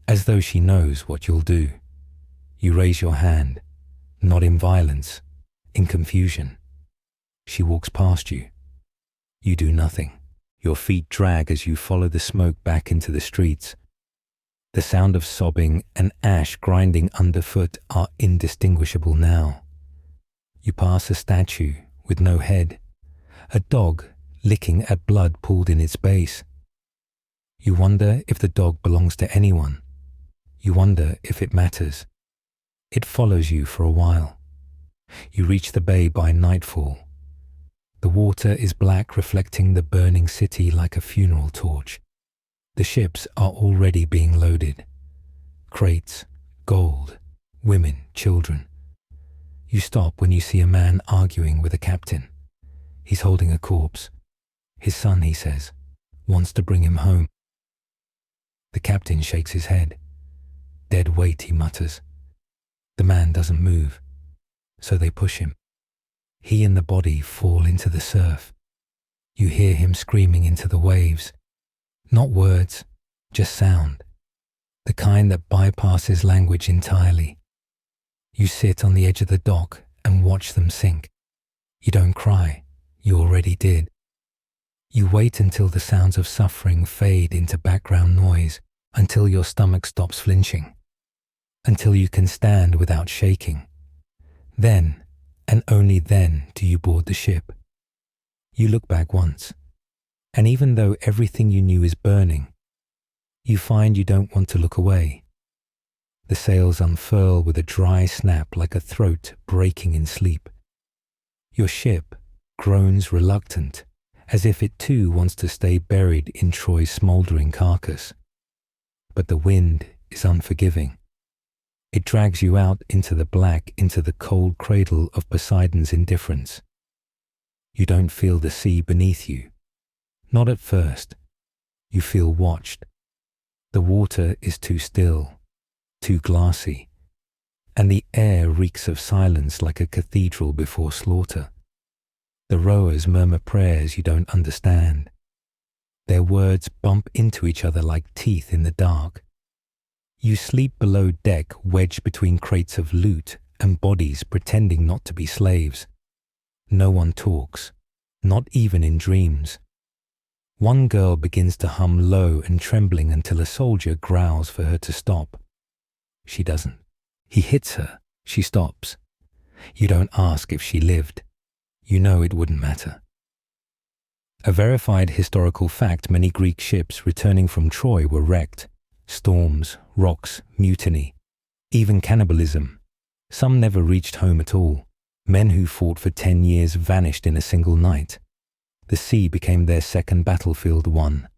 as though she knows what you'll do. You raise your hand, not in violence, in confusion. She walks past you. You do nothing. Your feet drag as you follow the smoke back into the streets. The sound of sobbing and ash grinding underfoot are indistinguishable now. You pass a statue with no head, a dog licking at blood pooled in its base. You wonder if the dog belongs to anyone. You wonder if it matters. It follows you for a while. You reach the bay by nightfall. The water is black, reflecting the burning city like a funeral torch. The ships are already being loaded. Crates, gold, women, children. You stop when you see a man arguing with a captain. He's holding a corpse. His son, he says, wants to bring him home. The captain shakes his head. Dead weight, he mutters. The man doesn't move, so they push him. He and the body fall into the surf. You hear him screaming into the waves. Not words, just sound. The kind that bypasses language entirely. You sit on the edge of the dock and watch them sink. You don't cry, you already did. You wait until the sounds of suffering fade into background noise, until your stomach stops flinching, until you can stand without shaking. Then, and only then, do you board the ship. You look back once, and even though everything you knew is burning, you find you don't want to look away. The sails unfurl with a dry snap like a throat breaking in sleep. Your ship groans reluctant, as if it too wants to stay buried in Troy's smouldering carcass. But the wind is unforgiving. It drags you out into the black, into the cold cradle of Poseidon's indifference. You don't feel the sea beneath you. Not at first. You feel watched. The water is too still, too glassy, and the air reeks of silence like a cathedral before slaughter. The rowers murmur prayers you don't understand. Their words bump into each other like teeth in the dark. You sleep below deck, wedged between crates of loot and bodies pretending not to be slaves. No one talks, not even in dreams. One girl begins to hum low and trembling until a soldier growls for her to stop. She doesn't. He hits her. She stops. You don't ask if she lived. You know it wouldn't matter. A verified historical fact, many Greek ships returning from Troy were wrecked. Storms, rocks, mutiny, even cannibalism. Some never reached home at all. Men who fought for 10 years vanished in a single night. The sea became their second battlefield, one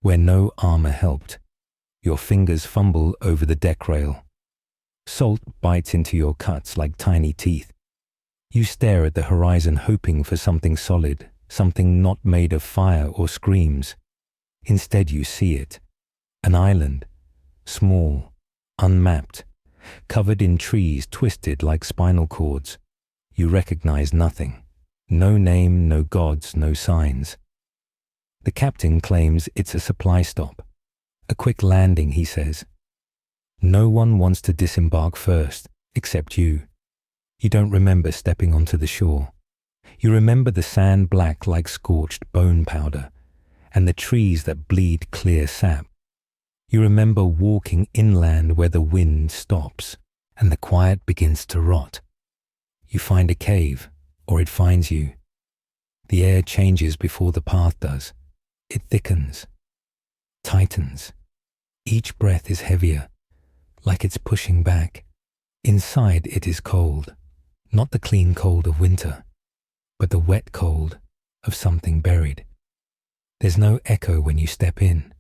where no armor helped. Your fingers fumble over the deck rail. Salt bites into your cuts like tiny teeth. You stare at the horizon hoping for something solid, something not made of fire or screams. Instead you see it. An island. Small, unmapped, covered in trees twisted like spinal cords. You recognize nothing. No name, no gods, no signs. The captain claims it's a supply stop. A quick landing, he says. No one wants to disembark first, except you. You don't remember stepping onto the shore. You remember the sand black like scorched bone powder, and the trees that bleed clear sap. You remember walking inland where the wind stops and the quiet begins to rot. You find a cave, or it finds you. The air changes before the path does. It thickens, tightens. Each breath is heavier, like it's pushing back. Inside it is cold, not the clean cold of winter, but the wet cold of something buried. There's no echo when you step in.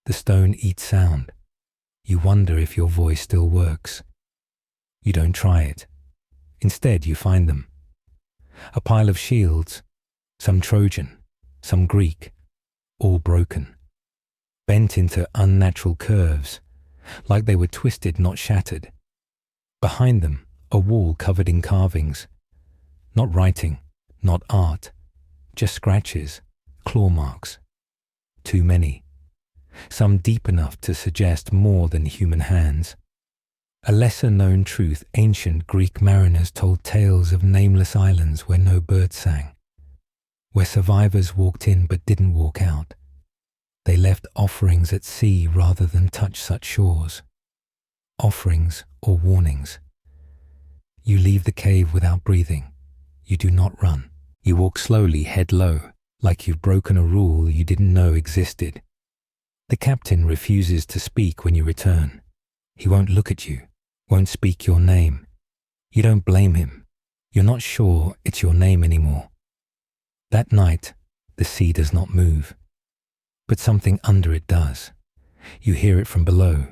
The stone eats sound. You wonder if your voice still works. You don't try it. Instead, you find them. A pile of shields, some Trojan, some Greek, all broken, bent into unnatural curves, like they were twisted, not shattered. Behind them, a wall covered in carvings. Not writing, not art, just scratches, claw marks. Too many. Some deep enough to suggest more than human hands. A lesser-known truth, ancient Greek mariners told tales of nameless islands where no birds sang, where survivors walked in but didn't walk out. They left offerings at sea rather than touch such shores. Offerings or warnings. You leave the cave without breathing. You do not run. You walk slowly, head low, like you've broken a rule you didn't know existed. The captain refuses to speak when you return. He won't look at you, won't speak your name. You don't blame him. You're not sure it's your name anymore. That night, the sea does not move, but something under it does. You hear it from below,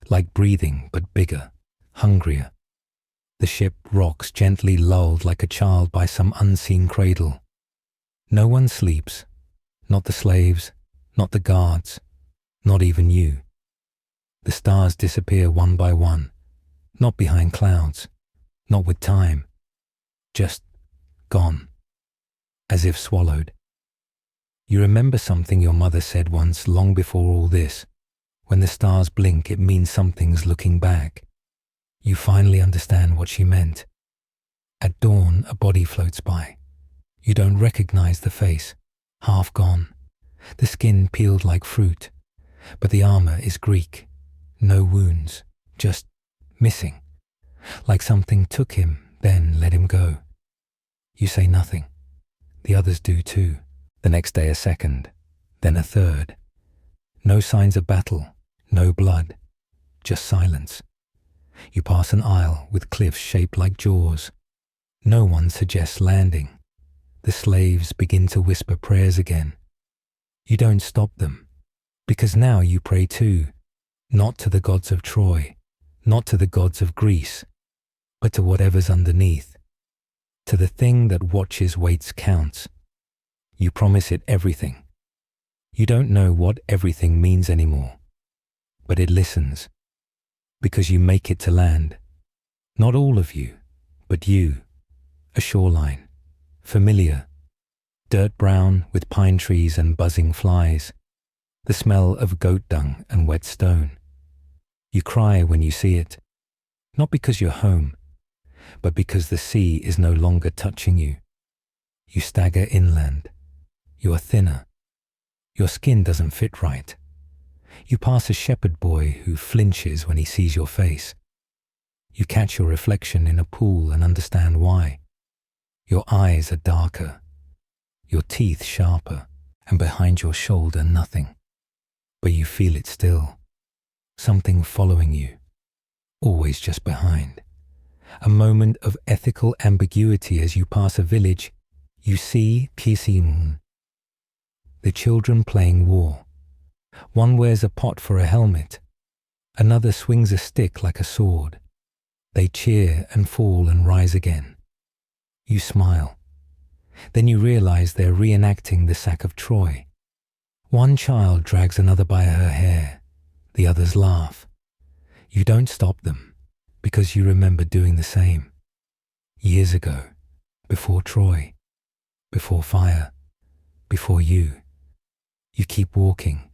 like breathing but bigger, hungrier. The ship rocks gently, lulled like a child by some unseen cradle. No one sleeps, not the slaves, not the guards, not even you. The stars disappear one by one, not behind clouds, not with time, just gone, as if swallowed. You remember something your mother said once, long before all this. When the stars blink, it means something's looking back. You finally understand what she meant. At dawn, a body floats by. You don't recognize the face, half gone, the skin peeled like fruit, but the armor is Greek. No wounds, just missing, like something took him, then let him go. You say nothing. The others do too. The next day a second, then a third. No signs of battle, no blood, just silence. You pass an aisle with cliffs shaped like jaws. No one suggests landing. The slaves begin to whisper prayers again. You don't stop them, because now you pray too, not to the gods of Troy, not to the gods of Greece, but to whatever's underneath, to the thing that watches, waits, counts. You promise it everything. You don't know what everything means anymore, but it listens, because you make it to land. Not all of you, but you, a shoreline, familiar, dirt brown with pine trees and buzzing flies, the smell of goat dung and wet stone. You cry when you see it, not because you're home, but because the sea is no longer touching you. You stagger inland. You are thinner. Your skin doesn't fit right. You pass a shepherd boy who flinches when he sees your face. You catch your reflection in a pool and understand why. Your eyes are darker, your teeth sharper, and behind your shoulder nothing. But you feel it still. Something following you, always just behind. A moment of ethical ambiguity as you pass a village. You see Kisim, the children playing war. One wears a pot for a helmet. Another swings a stick like a sword. They cheer and fall and rise again. You smile. Then you realize they're reenacting the sack of Troy. One child drags another by her hair. The others laugh. You don't stop them, because you remember doing the same. Years ago, before Troy, before fire, before you. You keep walking.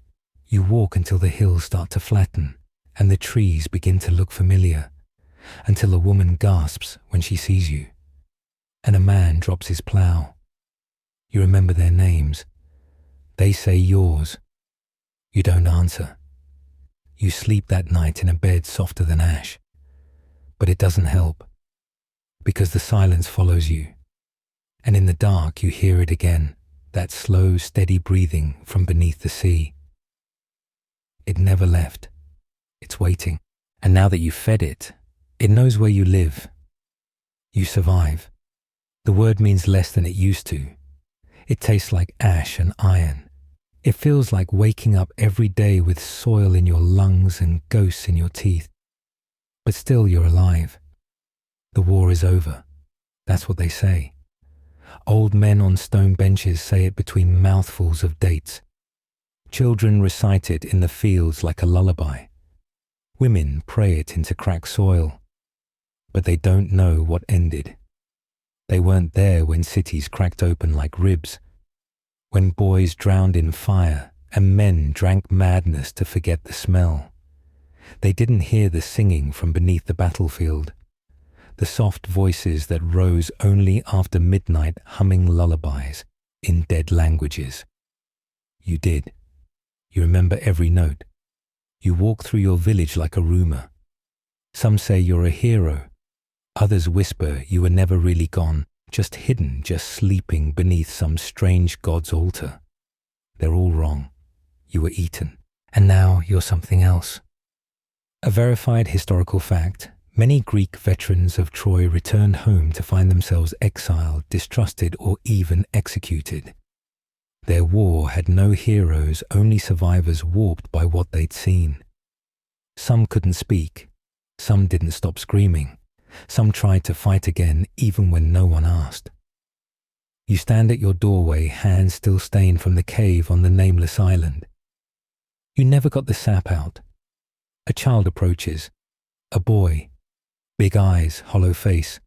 You walk until the hills start to flatten and the trees begin to look familiar, until a woman gasps when she sees you, and a man drops his plough. You remember their names. They say yours. You don't answer. You sleep that night in a bed softer than ash. But it doesn't help, because the silence follows you, and in the dark you hear it again, that slow, steady breathing from beneath the sea. It never left. It's waiting. And now that you've fed it, it knows where you live. You survive. The word means less than it used to. It tastes like ash and iron. It feels like waking up every day with soil in your lungs and ghosts in your teeth. But still you're alive. The war is over. That's what they say. Old men on stone benches say it between mouthfuls of dates. Children recite it in the fields like a lullaby. Women pray it into cracked soil. But they don't know what ended. They weren't there when cities cracked open like ribs, when boys drowned in fire and men drank madness to forget the smell. They didn't hear the singing from beneath the battlefield, the soft voices that rose only after midnight humming lullabies in dead languages. You did. You remember every note. You walk through your village like a rumor. Some say you're a hero. Others whisper you were never really gone, just hidden, just sleeping beneath some strange god's altar. They're all wrong. You were eaten, and now you're something else. A verified historical fact, many Greek veterans of Troy returned home to find themselves exiled, distrusted, or even executed. Their war had no heroes, only survivors warped by what they'd seen. Some couldn't speak. Some didn't stop screaming. Some tried to fight again even when no one asked. You stand at your doorway, hands still stained from the cave on the nameless island. You never got the sap out. A child approaches. A boy. Big eyes, hollow face.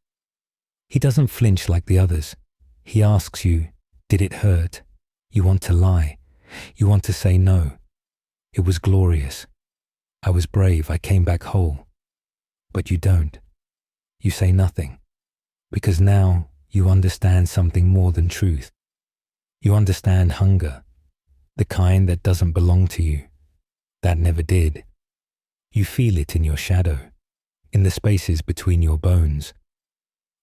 He doesn't flinch like the others. He asks you, did it hurt? You want to lie. You want to say no. It was glorious. I was brave. I came back whole. But you don't. You say nothing, because now you understand something more than truth. You understand hunger, the kind that doesn't belong to you, that never did. You feel it in your shadow, in the spaces between your bones.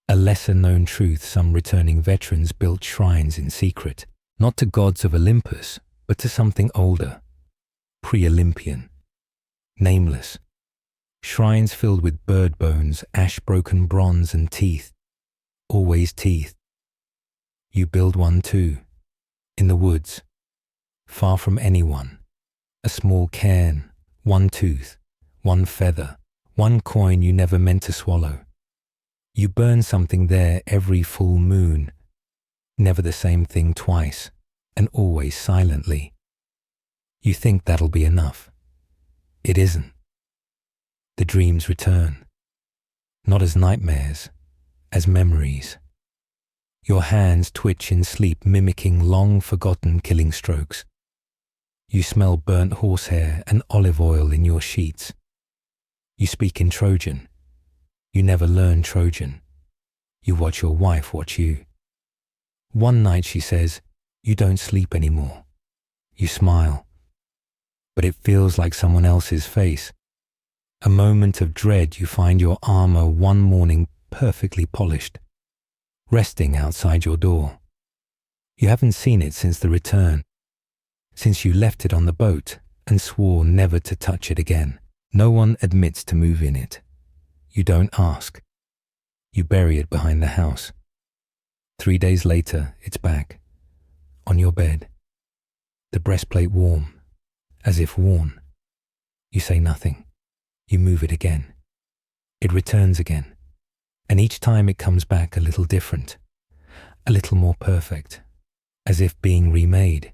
A lesser-known truth some returning veterans built shrines in secret, not to gods of Olympus, but to something older, pre-Olympian, nameless. Shrines filled with bird bones, ash-broken bronze and teeth. Always teeth. You build one too, in the woods, far from anyone. A small cairn, one tooth, one feather, one coin you never meant to swallow. You burn something there every full moon, never the same thing twice, and always silently. You think that'll be enough. It isn't. The dreams return, not as nightmares, as memories. Your hands twitch in sleep, mimicking long-forgotten killing strokes. You smell burnt horsehair and olive oil in your sheets. You speak in Trojan. You never learn Trojan. You watch your wife watch you. One night she says, you don't sleep anymore. You smile. But it feels like someone else's face. A moment of dread, you find your armor one morning perfectly polished, resting outside your door. You haven't seen it since the return, since you left it on the boat and swore never to touch it again. No one admits to move in it. You don't ask. You bury it behind the house. 3 days later, it's back, on your bed, the breastplate warm, as if worn. You say nothing. You move it again. It returns again. And each time it comes back a little different, a little more perfect, as if being remade,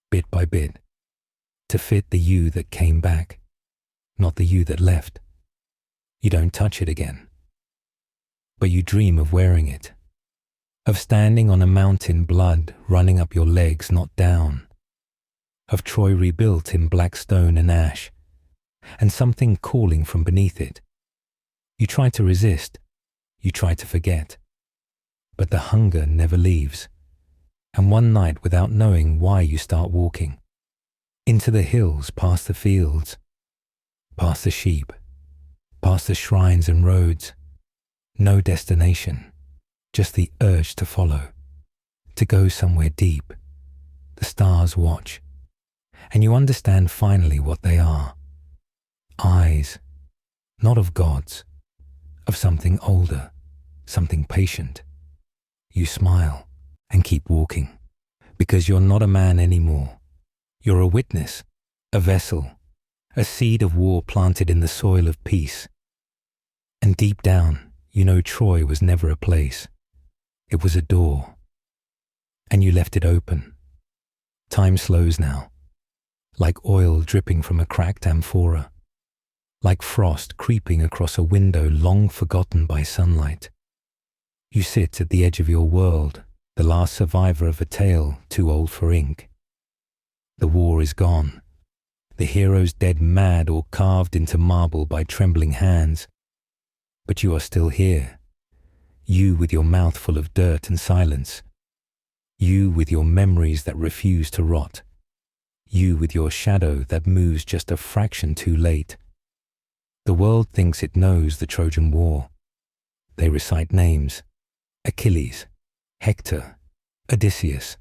bit by bit, to fit the you that came back, not the you that left. You don't touch it again. But you dream of wearing it, of standing on a mountain, blood running up your legs, not down, of Troy rebuilt in black stone and ash, and something calling from beneath it. You try to resist, you try to forget, but the hunger never leaves. And one night, without knowing why, you start walking, into the hills, past the fields, past the sheep, past the shrines and roads. No destination, just the urge to follow, to go somewhere deep. The stars watch, and you understand finally what they are. Eyes, not of gods, of something older, something patient. You smile and keep walking, because you're not a man anymore. You're a witness, a vessel, a seed of war planted in the soil of peace. And deep down, you know Troy was never a place. It was a door. And you left it open. Time slows now, like oil dripping from a cracked amphora, like frost creeping across a window long forgotten by sunlight. You sit at the edge of your world, the last survivor of a tale too old for ink. The war is gone. The heroes dead mad or carved into marble by trembling hands. But you are still here. You with your mouth full of dirt and silence. You with your memories that refuse to rot. You with your shadow that moves just a fraction too late. The world thinks it knows the Trojan War. They recite names. Achilles, Hector, Odysseus.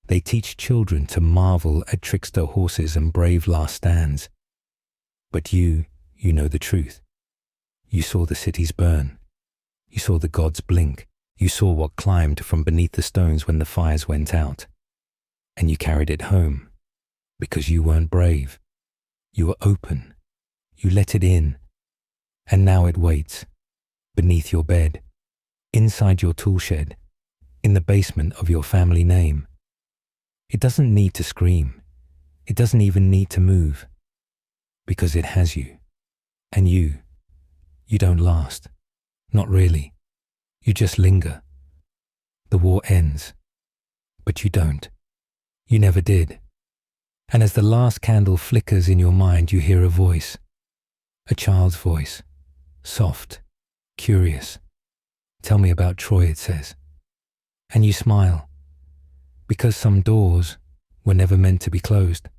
They teach children to marvel at trickster horses and brave last stands. But you know the truth. You saw the cities burn. You saw the gods blink. You saw what climbed from beneath the stones when the fires went out. And you carried it home, because you weren't brave. You were open. You let it in. And now it waits, beneath your bed, inside your tool shed, in the basement of your family name. It doesn't need to scream. It doesn't even need to move. Because it has you. And you don't last. Not really. You just linger. The war ends. But you don't. You never did. And as the last candle flickers in your mind, you hear a voice. A child's voice. Soft. Curious. Tell me about Troy, it says. And you smile. Because some doors were never meant to be closed.